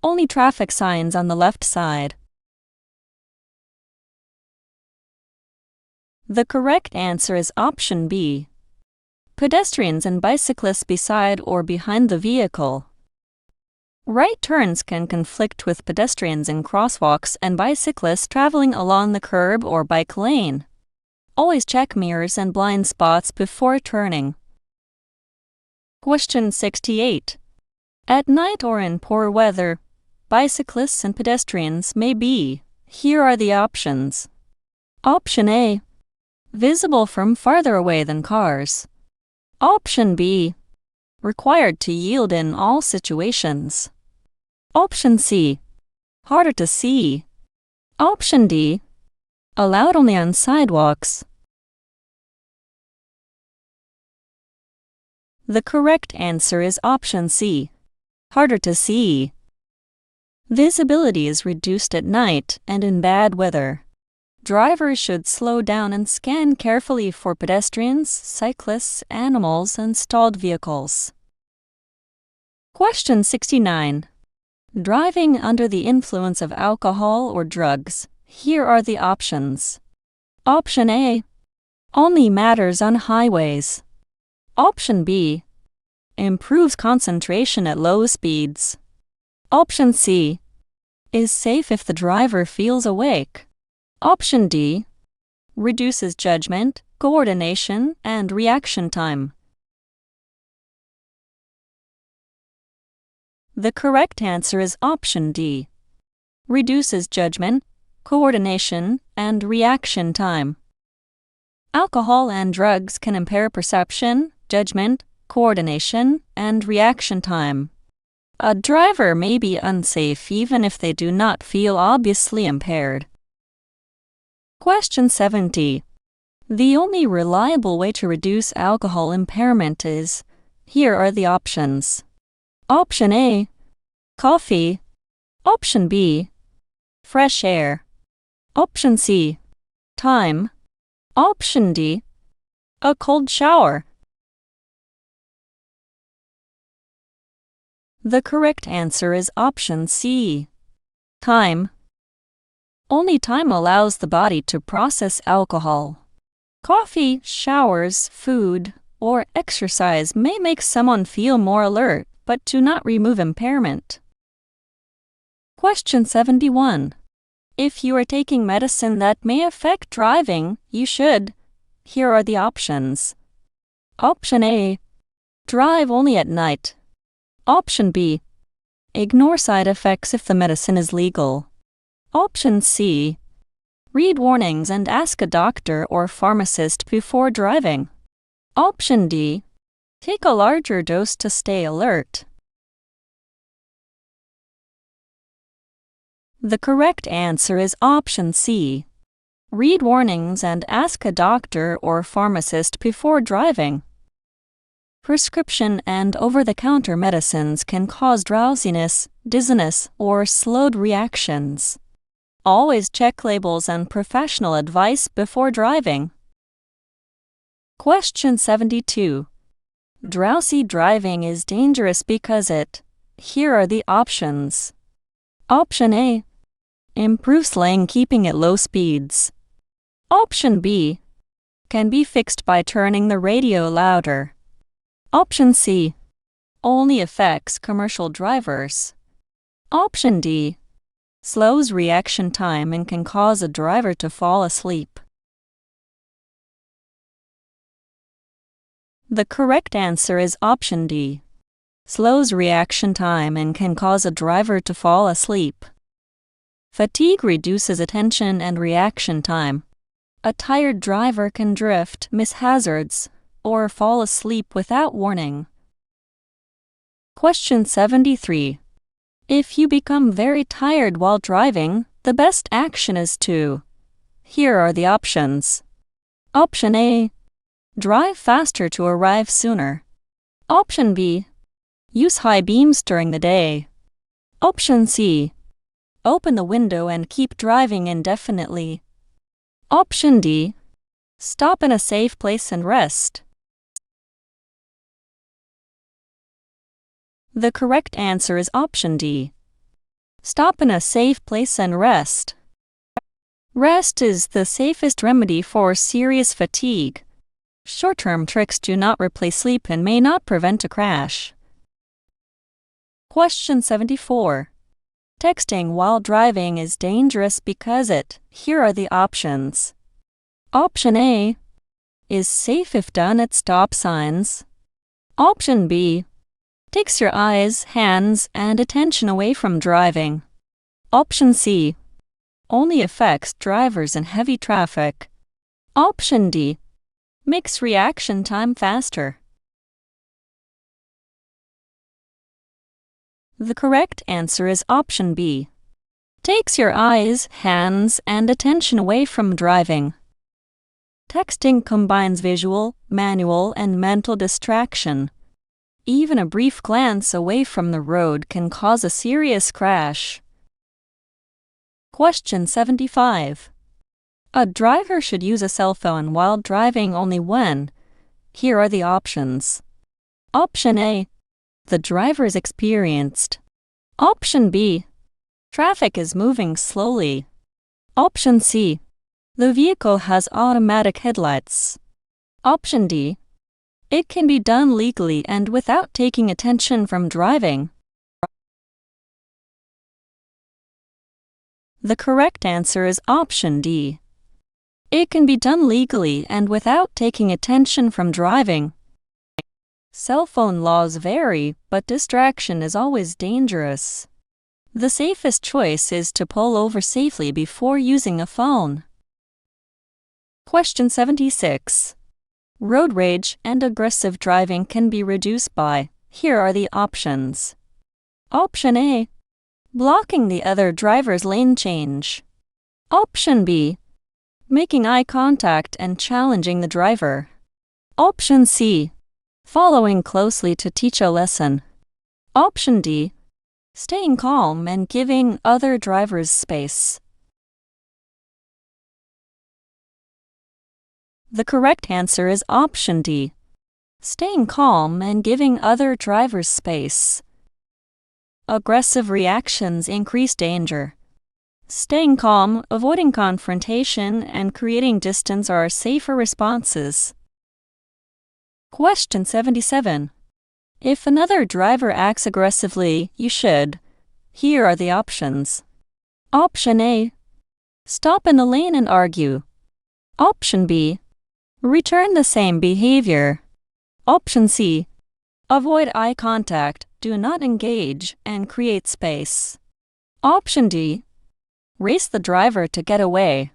Only traffic signs on the left side. The correct answer is option B. Pedestrians and bicyclists beside or behind the vehicle. Right turns can conflict with pedestrians in crosswalks and bicyclists traveling along the curb or bike lane. Always check mirrors and blind spots before turning. Question 68. At night or in poor weather, bicyclists and pedestrians may be. Here are the options. Option A. Visible from farther away than cars. Option B. Required to yield in all situations. Option C. Harder to see. Option D. Allowed only on sidewalks. The correct answer is option C. Harder to see. Visibility is reduced at night and in bad weather. Drivers should slow down and scan carefully for pedestrians, cyclists, animals, and stalled vehicles. Question 69. Driving under the influence of alcohol or drugs. Here are the options. Option A. Only matters on highways. Option B. Improves concentration at low speeds. Option C. Is safe if the driver feels awake. Option D. Reduces judgment, coordination, and reaction time. The correct answer is option D. Reduces judgment, coordination, and reaction time. Alcohol and drugs can impair perception, judgment, coordination, and reaction time. A driver may be unsafe even if they do not feel obviously impaired. Question 70. The only reliable way to reduce alcohol impairment is. Here are the options. Option A, coffee. Option B, fresh air. Option C, time. Option D, a cold shower. The correct answer is option C, time. Only time allows the body to process alcohol. Coffee, showers, food, or exercise may make someone feel more alert, but do not remove impairment. Question 71. If you are taking medicine that may affect driving, you should. Here are the options. Option A, drive only at night. Option B, ignore side effects if the medicine is legal. Option C, read warnings and ask a doctor or pharmacist before driving. Option D, take a larger dose to stay alert. The correct answer is option C. Read warnings and ask a doctor or pharmacist before driving. Prescription and over-the-counter medicines can cause drowsiness, dizziness, or slowed reactions. Always check labels and professional advice before driving. Question 72. Drowsy driving is dangerous because it. Here are the options. Option A, improves lane keeping at low speeds. Option B, can be fixed by turning the radio louder. Option C, only affects commercial drivers. Option D, slows reaction time and can cause a driver to fall asleep. The correct answer is option D. Slows reaction time and can cause a driver to fall asleep. Fatigue reduces attention and reaction time. A tired driver can drift, miss hazards, or fall asleep without warning. Question 73. If you become very tired while driving, the best action is to. Here are the options. Option A, drive faster to arrive sooner. Option B, use high beams during the day. Option C, open the window and keep driving indefinitely. Option D, stop in a safe place and rest. The correct answer is option D. Stop in a safe place and rest. Rest is the safest remedy for serious fatigue. Short-term tricks do not replace sleep and may not prevent a crash. Question 74. Texting while driving is dangerous because it. Here are the options. Option A, is safe if done at stop signs. Option B, takes your eyes, hands, and attention away from driving. Option C, only affects drivers in heavy traffic. Option D, makes reaction time faster. The correct answer is option B. Takes your eyes, hands, and attention away from driving. Texting combines visual, manual, and mental distraction. Even a brief glance away from the road can cause a serious crash. Question 75. A driver should use a cell phone while driving only when. Here are the options. Option A, the driver is experienced. Option B, traffic is moving slowly. Option C, the vehicle has automatic headlights. Option D, it can be done legally and without taking attention from driving. The correct answer is option D. It can be done legally and without taking attention from driving. Cell phone laws vary, but distraction is always dangerous. The safest choice is to pull over safely before using a phone. Question 76. Road rage and aggressive driving can be reduced by. Here are the options. Option A. Blocking the other driver's lane change. Option B. Making eye contact and challenging the driver. Option C. Following closely to teach a lesson. Option D. Staying calm and giving other drivers space. The correct answer is option D. Staying calm and giving other drivers space. Aggressive reactions increase danger. Staying calm, avoiding confrontation, and creating distance are safer responses. Question 77. If another driver acts aggressively, you should. Here are the options. Option A. Stop in the lane and argue. Option B. Return the same behavior. Option C. Avoid eye contact, do not engage, and create space. Option D. Race the driver to get away.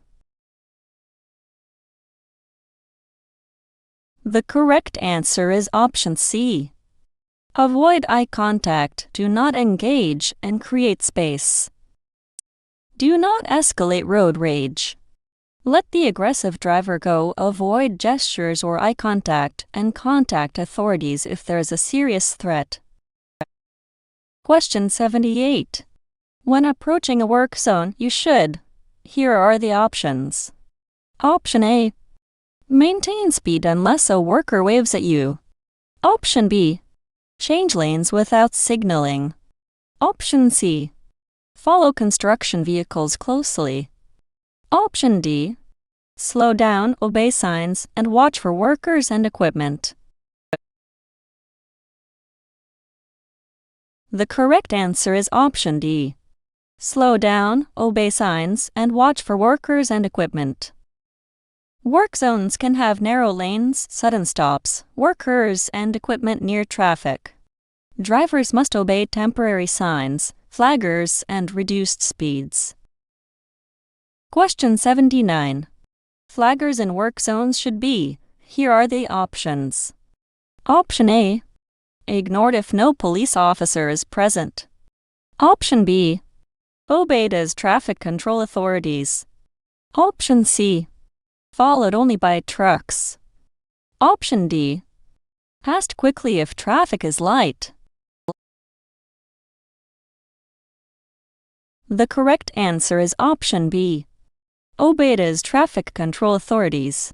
The correct answer is option C. Avoid eye contact, do not engage, and create space. Do not escalate road rage. Let the aggressive driver go, avoid gestures or eye contact, and contact authorities if there is a serious threat. Question 78. When approaching a work zone, you should. Here are the options. Option A. Maintain speed unless a worker waves at you. Option B. Change lanes without signaling. Option C. Follow construction vehicles closely. Option D. Slow down, obey signs, and watch for workers and equipment. The correct answer is option D. Slow down, obey signs, and watch for workers and equipment. Work zones can have narrow lanes, sudden stops, workers, and equipment near traffic. Drivers must obey temporary signs, flaggers, and reduced speeds. Question 79. Flaggers in work zones should be. Here are the options. Option A. Ignored if no police officer is present. Option B. Obeyed as traffic control authorities. Option C. Followed only by trucks. Option D. Passed quickly if traffic is light. The correct answer is option B. Obeyed as traffic control authorities.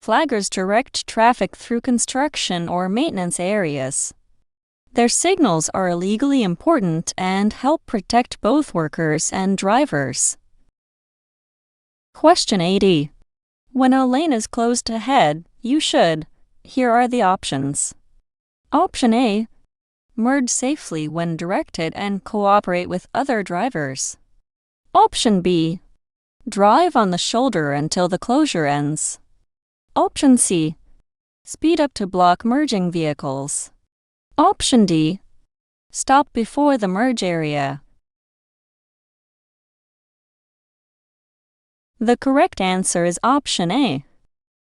Flaggers direct traffic through construction or maintenance areas. Their signals are legally important and help protect both workers and drivers. Question 80. When a lane is closed ahead, you should. Here are the options. Option A. Merge safely when directed and cooperate with other drivers. Option B. Drive on the shoulder until the closure ends. Option C. Speed up to block merging vehicles. Option D. Stop before the merge area. The correct answer is option A.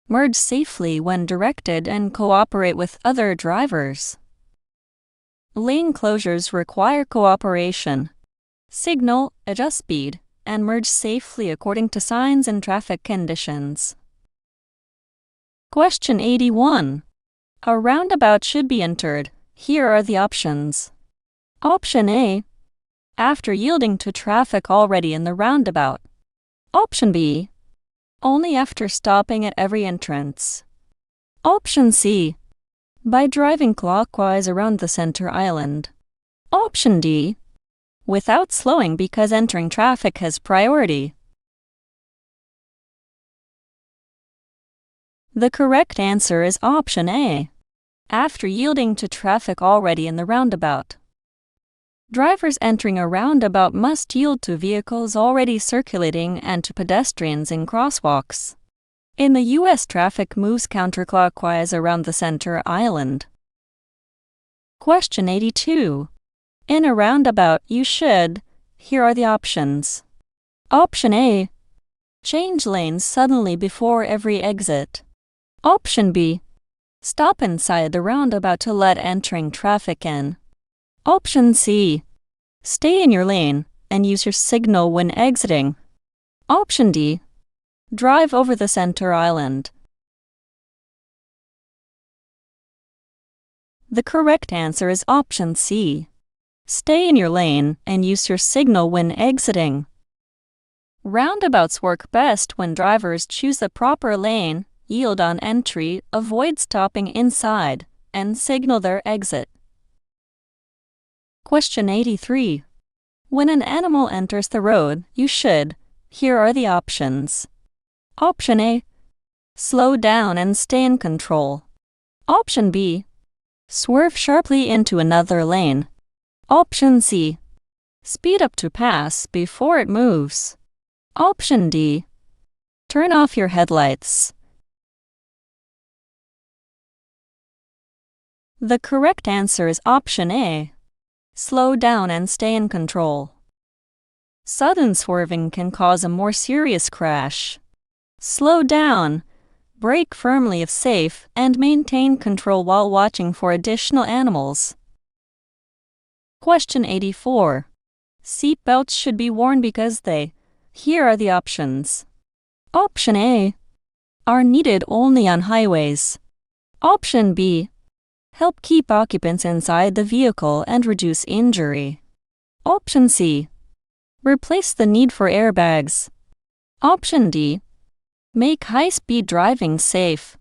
Merge safely when directed and cooperate with other drivers. Lane closures require cooperation. Signal, adjust speed, and merge safely according to signs and traffic conditions. Question 81. A roundabout should be entered. Here are the options. Option A. After yielding to traffic already in the roundabout. Option B. Only after stopping at every entrance. Option C. By driving clockwise around the center island. Option D. Without slowing because entering traffic has priority. The correct answer is option A. After yielding to traffic already in the roundabout. Drivers entering a roundabout must yield to vehicles already circulating and to pedestrians in crosswalks. In the U.S., traffic moves counterclockwise around the center island. Question 82. In a roundabout, you should. Here are the options. Option A. Change lanes suddenly before every exit. Option B. Stop inside the roundabout to let entering traffic in. Option C. Stay in your lane and use your signal when exiting. Option D. Drive over the center island. The correct answer is option C. Stay in your lane and use your signal when exiting. Roundabouts work best when drivers choose the proper lane, yield on entry, avoid stopping inside, and signal their exit. Question 83. When an animal enters the road, you should. Here are the options. Option A. Slow down and stay in control. Option B. Swerve sharply into another lane. Option C. Speed up to pass before it moves. Option D. Turn off your headlights. The correct answer is option A. Slow down and stay in control. Sudden swerving can cause a more serious crash. Slow down, brake firmly if safe, and maintain control while watching for additional animals. Question 84. Seat belts should be worn because they. Here are the options. Option A. Are needed only on highways. Option B. Help keep occupants inside the vehicle and reduce injury. Option C. Replace the need for airbags. Option D. Make high-speed driving safe.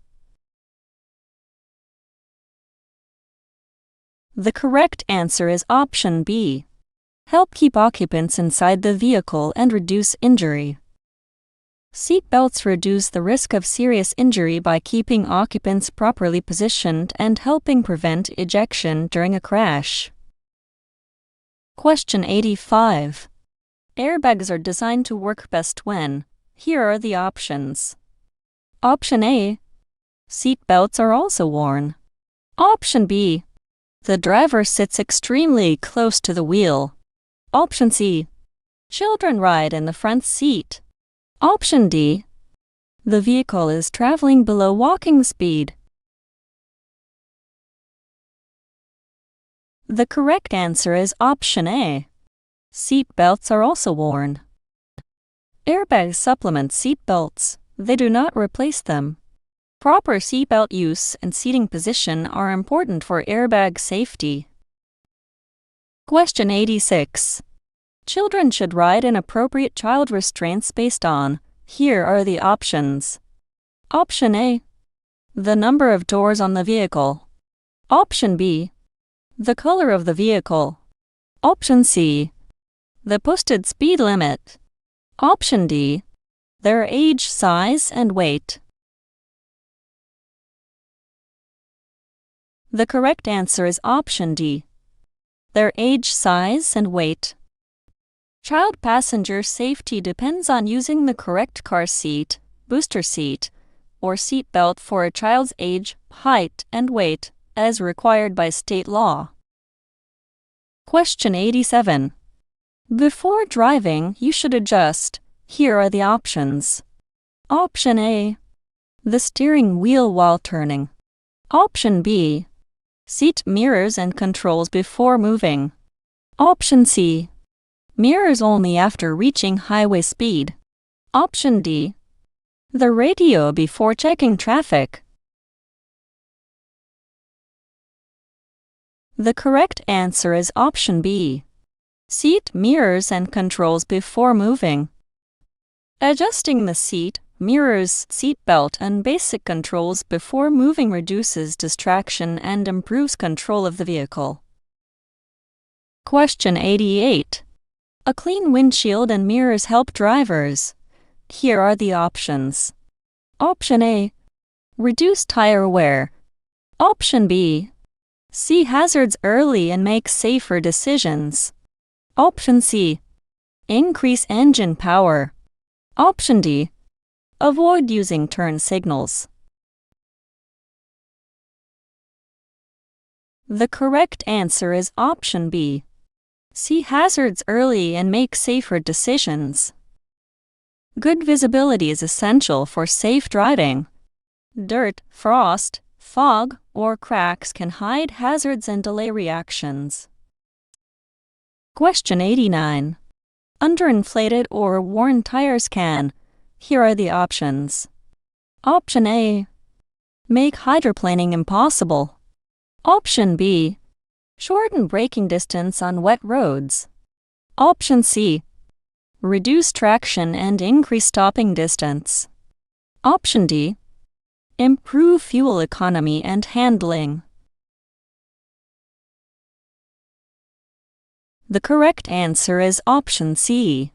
The correct answer is option B. Help keep occupants inside the vehicle and reduce injury. Seat belts reduce the risk of serious injury by keeping occupants properly positioned and helping prevent ejection during a crash. Question 85. Airbags are designed to work best when. Here are the options. Option A. Seat belts are also worn. Option B. The driver sits extremely close to the wheel. Option C. Children ride in the front seat. Option D. The vehicle is traveling below walking speed. The correct answer is option A. Seat belts are also worn. Airbags supplement seat belts. They do not replace them. Proper seatbelt use and seating position are important for airbag safety. Question 86. Children should ride in appropriate child restraints based on. Here are the options. Option A. The number of doors on the vehicle. Option B. The color of the vehicle. Option C. The posted speed limit. Option D. Their age, size, and weight. The correct answer is option D. Their age, size, and weight. Child passenger safety depends on using the correct car seat, booster seat, or seat belt for a child's age, height, and weight, as required by state law. Question 87. Before driving, you should adjust. Here are the options. Option A. The steering wheel while turning. Option B. Seat mirrors and controls before moving. Option C. Mirrors only after reaching highway speed. Option D. The radio before checking traffic. The correct answer is option B. Seat mirrors and controls before moving. Adjusting the seat, mirrors, seat belt, and basic controls before moving reduces distraction and improves control of the vehicle. Question 88. A clean windshield and mirrors help drivers. Here are the options. Option A. Reduce tire wear. Option B. See hazards early and make safer decisions. Option C. Increase engine power. Option D. Avoid using turn signals. The correct answer is option B. See hazards early and make safer decisions. Good visibility is essential for safe driving. Dirt, frost, fog, or cracks can hide hazards and delay reactions. Question 89. Underinflated or worn tires can. Here are the options. Option A. Make hydroplaning impossible. Option B. Shorten braking distance on wet roads. Option C. Reduce traction and increase stopping distance. Option D. Improve fuel economy and handling. The correct answer is option C.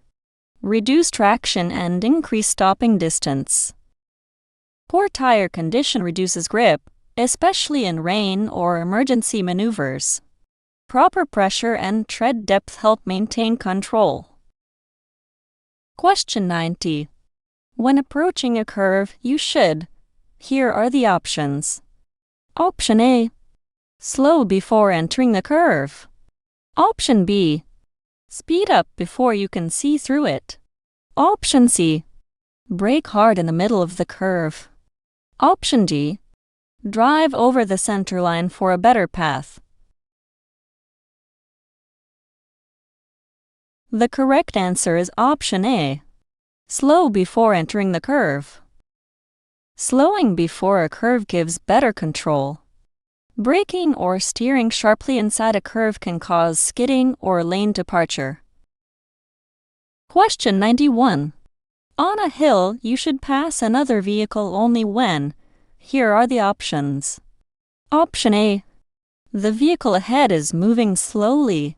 Reduce traction and increase stopping distance. Poor tire condition reduces grip, especially in rain or emergency maneuvers. Proper pressure and tread depth help maintain control. Question 90. When approaching a curve, you should. Here are the options. Option A. Slow before entering the curve. Option B. Speed up before you can see through it. Option C. Brake hard in the middle of the curve. Option D. Drive over the center line for a better path. The correct answer is option A. Slow before entering the curve. Slowing before a curve gives better control. Braking or steering sharply inside a curve can cause skidding or lane departure. Question 91. On a hill, you should pass another vehicle only when. Here are the options. Option A. The vehicle ahead is moving slowly.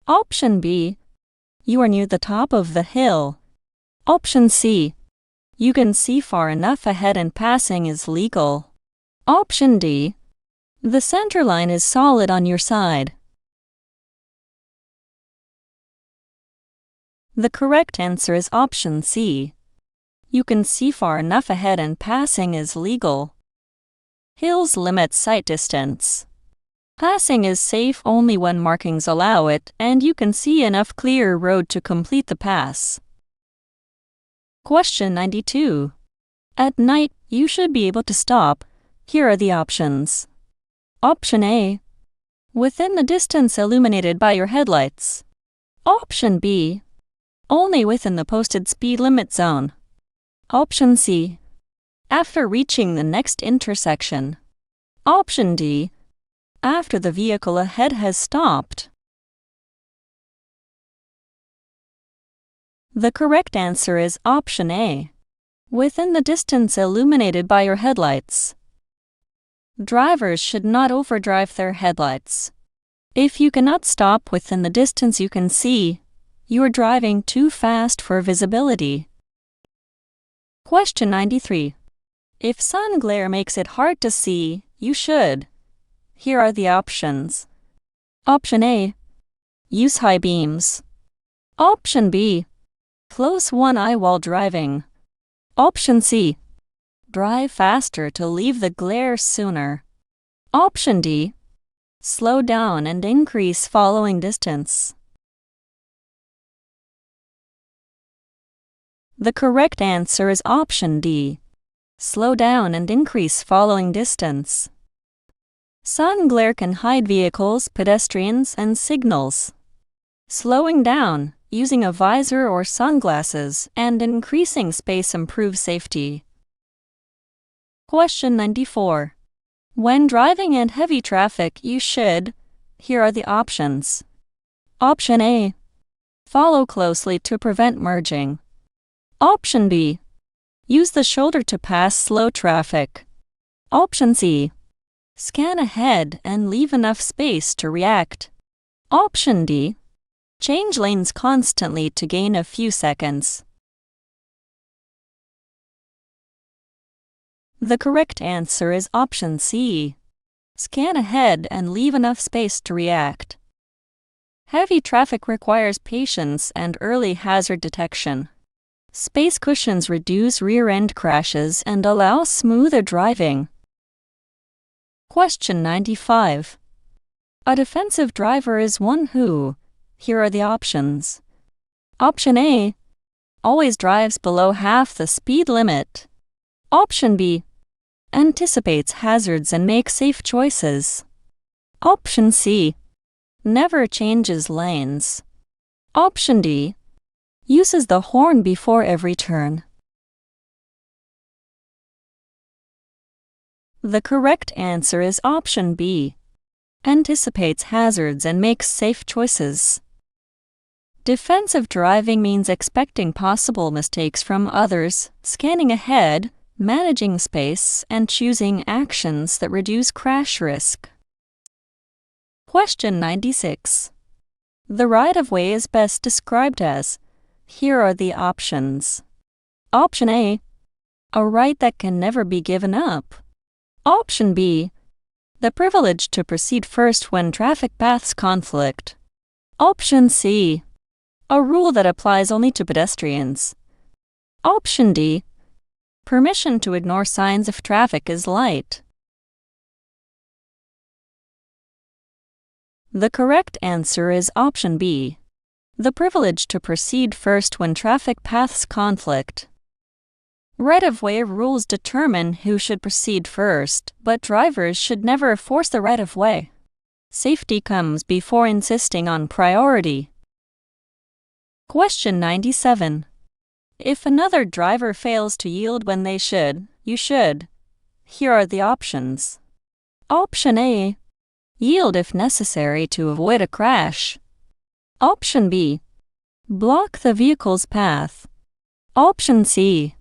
Option B. You are near the top of the hill. Option C. You can see far enough ahead and passing is legal. Option D. The center line is solid on your side. The correct answer is option C. You can see far enough ahead and passing is legal. Hills limit sight distance. Passing is safe only when markings allow it and you can see enough clear road to complete the pass. Question 92. At night, you should be able to stop. Here are the options. Option A. Within the distance illuminated by your headlights. Option B. Only within the posted speed limit zone. Option C. After reaching the next intersection. Option D. After the vehicle ahead has stopped. The correct answer is option A. Within the distance illuminated by your headlights. Drivers should not overdrive their headlights. If you cannot stop within the distance you can see, you are driving too fast for visibility. Question 93. If sun glare makes it hard to see, you should. Here are the options. Option A. Use high beams. Option B. Close one eye while driving. Option C. Drive faster to leave the glare sooner. Option D. Slow down and increase following distance. The correct answer is option D. Slow down and increase following distance. Sun glare can hide vehicles, pedestrians, and signals. Slowing down, using a visor or sunglasses, and increasing space improves safety. Question 94. When driving in heavy traffic, you should. Here are the options. Option A. Follow closely to prevent merging. Option B. Use the shoulder to pass slow traffic. Option C. Scan ahead and leave enough space to react. Option D. Change lanes constantly to gain a few seconds. The correct answer is option C. Scan ahead and leave enough space to react. Heavy traffic requires patience and early hazard detection. Space cushions reduce rear-end crashes and allow smoother driving. Question 95. A defensive driver is one who. Here are the options. Option A. always drives below half the speed limit. Option B. Anticipates hazards and makes safe choices. Option C. Never changes lanes. Option D. Uses the horn before every turn. The correct answer is option B. Anticipates hazards and makes safe choices. Defensive driving means expecting possible mistakes from others, scanning ahead, managing space, and choosing actions that reduce crash risk. Question 96. The right-of-way is best described as. Here are the options. Option A. A right that can never be given up. Option B. The privilege to proceed first when traffic paths conflict. Option C. A rule that applies only to pedestrians. Option D. Permission to ignore signs if traffic is light. The correct answer is option B. The privilege to proceed first when traffic paths conflict. Right-of-way rules determine who should proceed first, but drivers should never force the right-of-way. Safety comes before insisting on priority. Question 97. If another driver fails to yield when they should, you should. Here are the options. Option A. Yield if necessary to avoid a crash. Option B. Block the vehicle's path. Option C.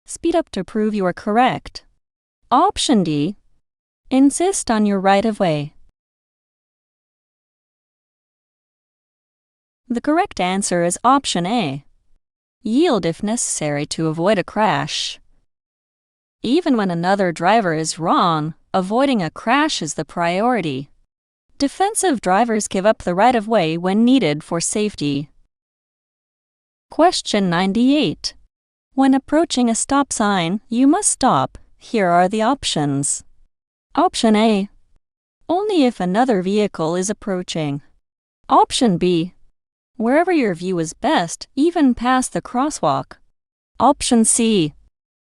Speed up to prove you are correct. Option D. Insist on your right-of-way. The correct answer is option A. Yield if necessary to avoid a crash. Even when another driver is wrong, avoiding a crash is the priority. Defensive drivers give up the right-of-way when needed for safety. Question 98. When approaching a stop sign, you must stop. Here are the options. Option A. Only if another vehicle is approaching. Option B. Wherever your view is best, even past the crosswalk. Option C.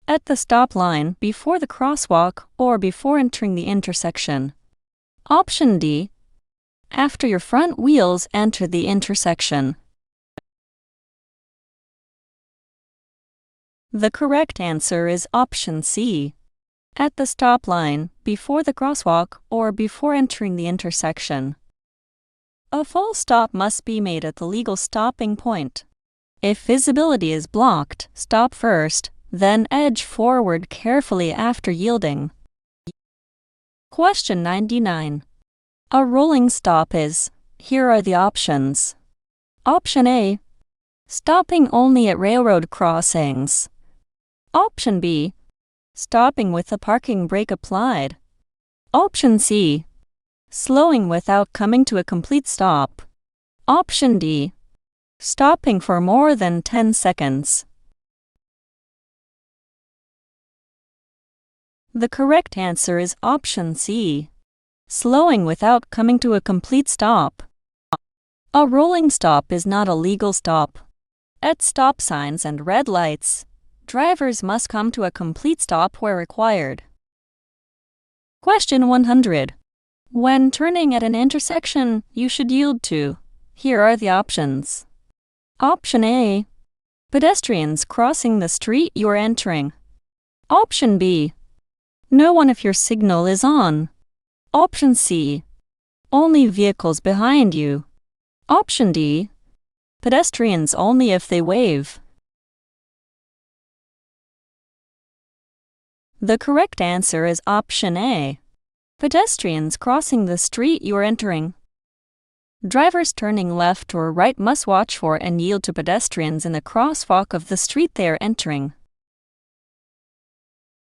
At the stop line, before the crosswalk, or before entering the intersection. Option D. After your front wheels enter the intersection. The correct answer is option C. At the stop line, before the crosswalk, or before entering the intersection. A full stop must be made at the legal stopping point. If visibility is blocked, stop first, then edge forward carefully after yielding. Question 99. A rolling stop is. Here are the options. Option A. Stopping only at railroad crossings. Option B. Stopping with the parking brake applied. Option C. Slowing without coming to a complete stop. Option D. Stopping for more than 10 seconds. The correct answer is option C. Slowing without coming to a complete stop. A rolling stop is not a legal stop. At stop signs and red lights, drivers must come to a complete stop where required. Question 100. When turning at an intersection, you should yield to. Here are the options. Option A. Pedestrians crossing the street you are entering. Option B. No one if your signal is on. Option C. Only vehicles behind you. Option D. Pedestrians only if they wave. The correct answer is option A. Pedestrians crossing the street you are entering. Drivers turning left or right must watch for and yield to pedestrians in the crosswalk of the street they are entering.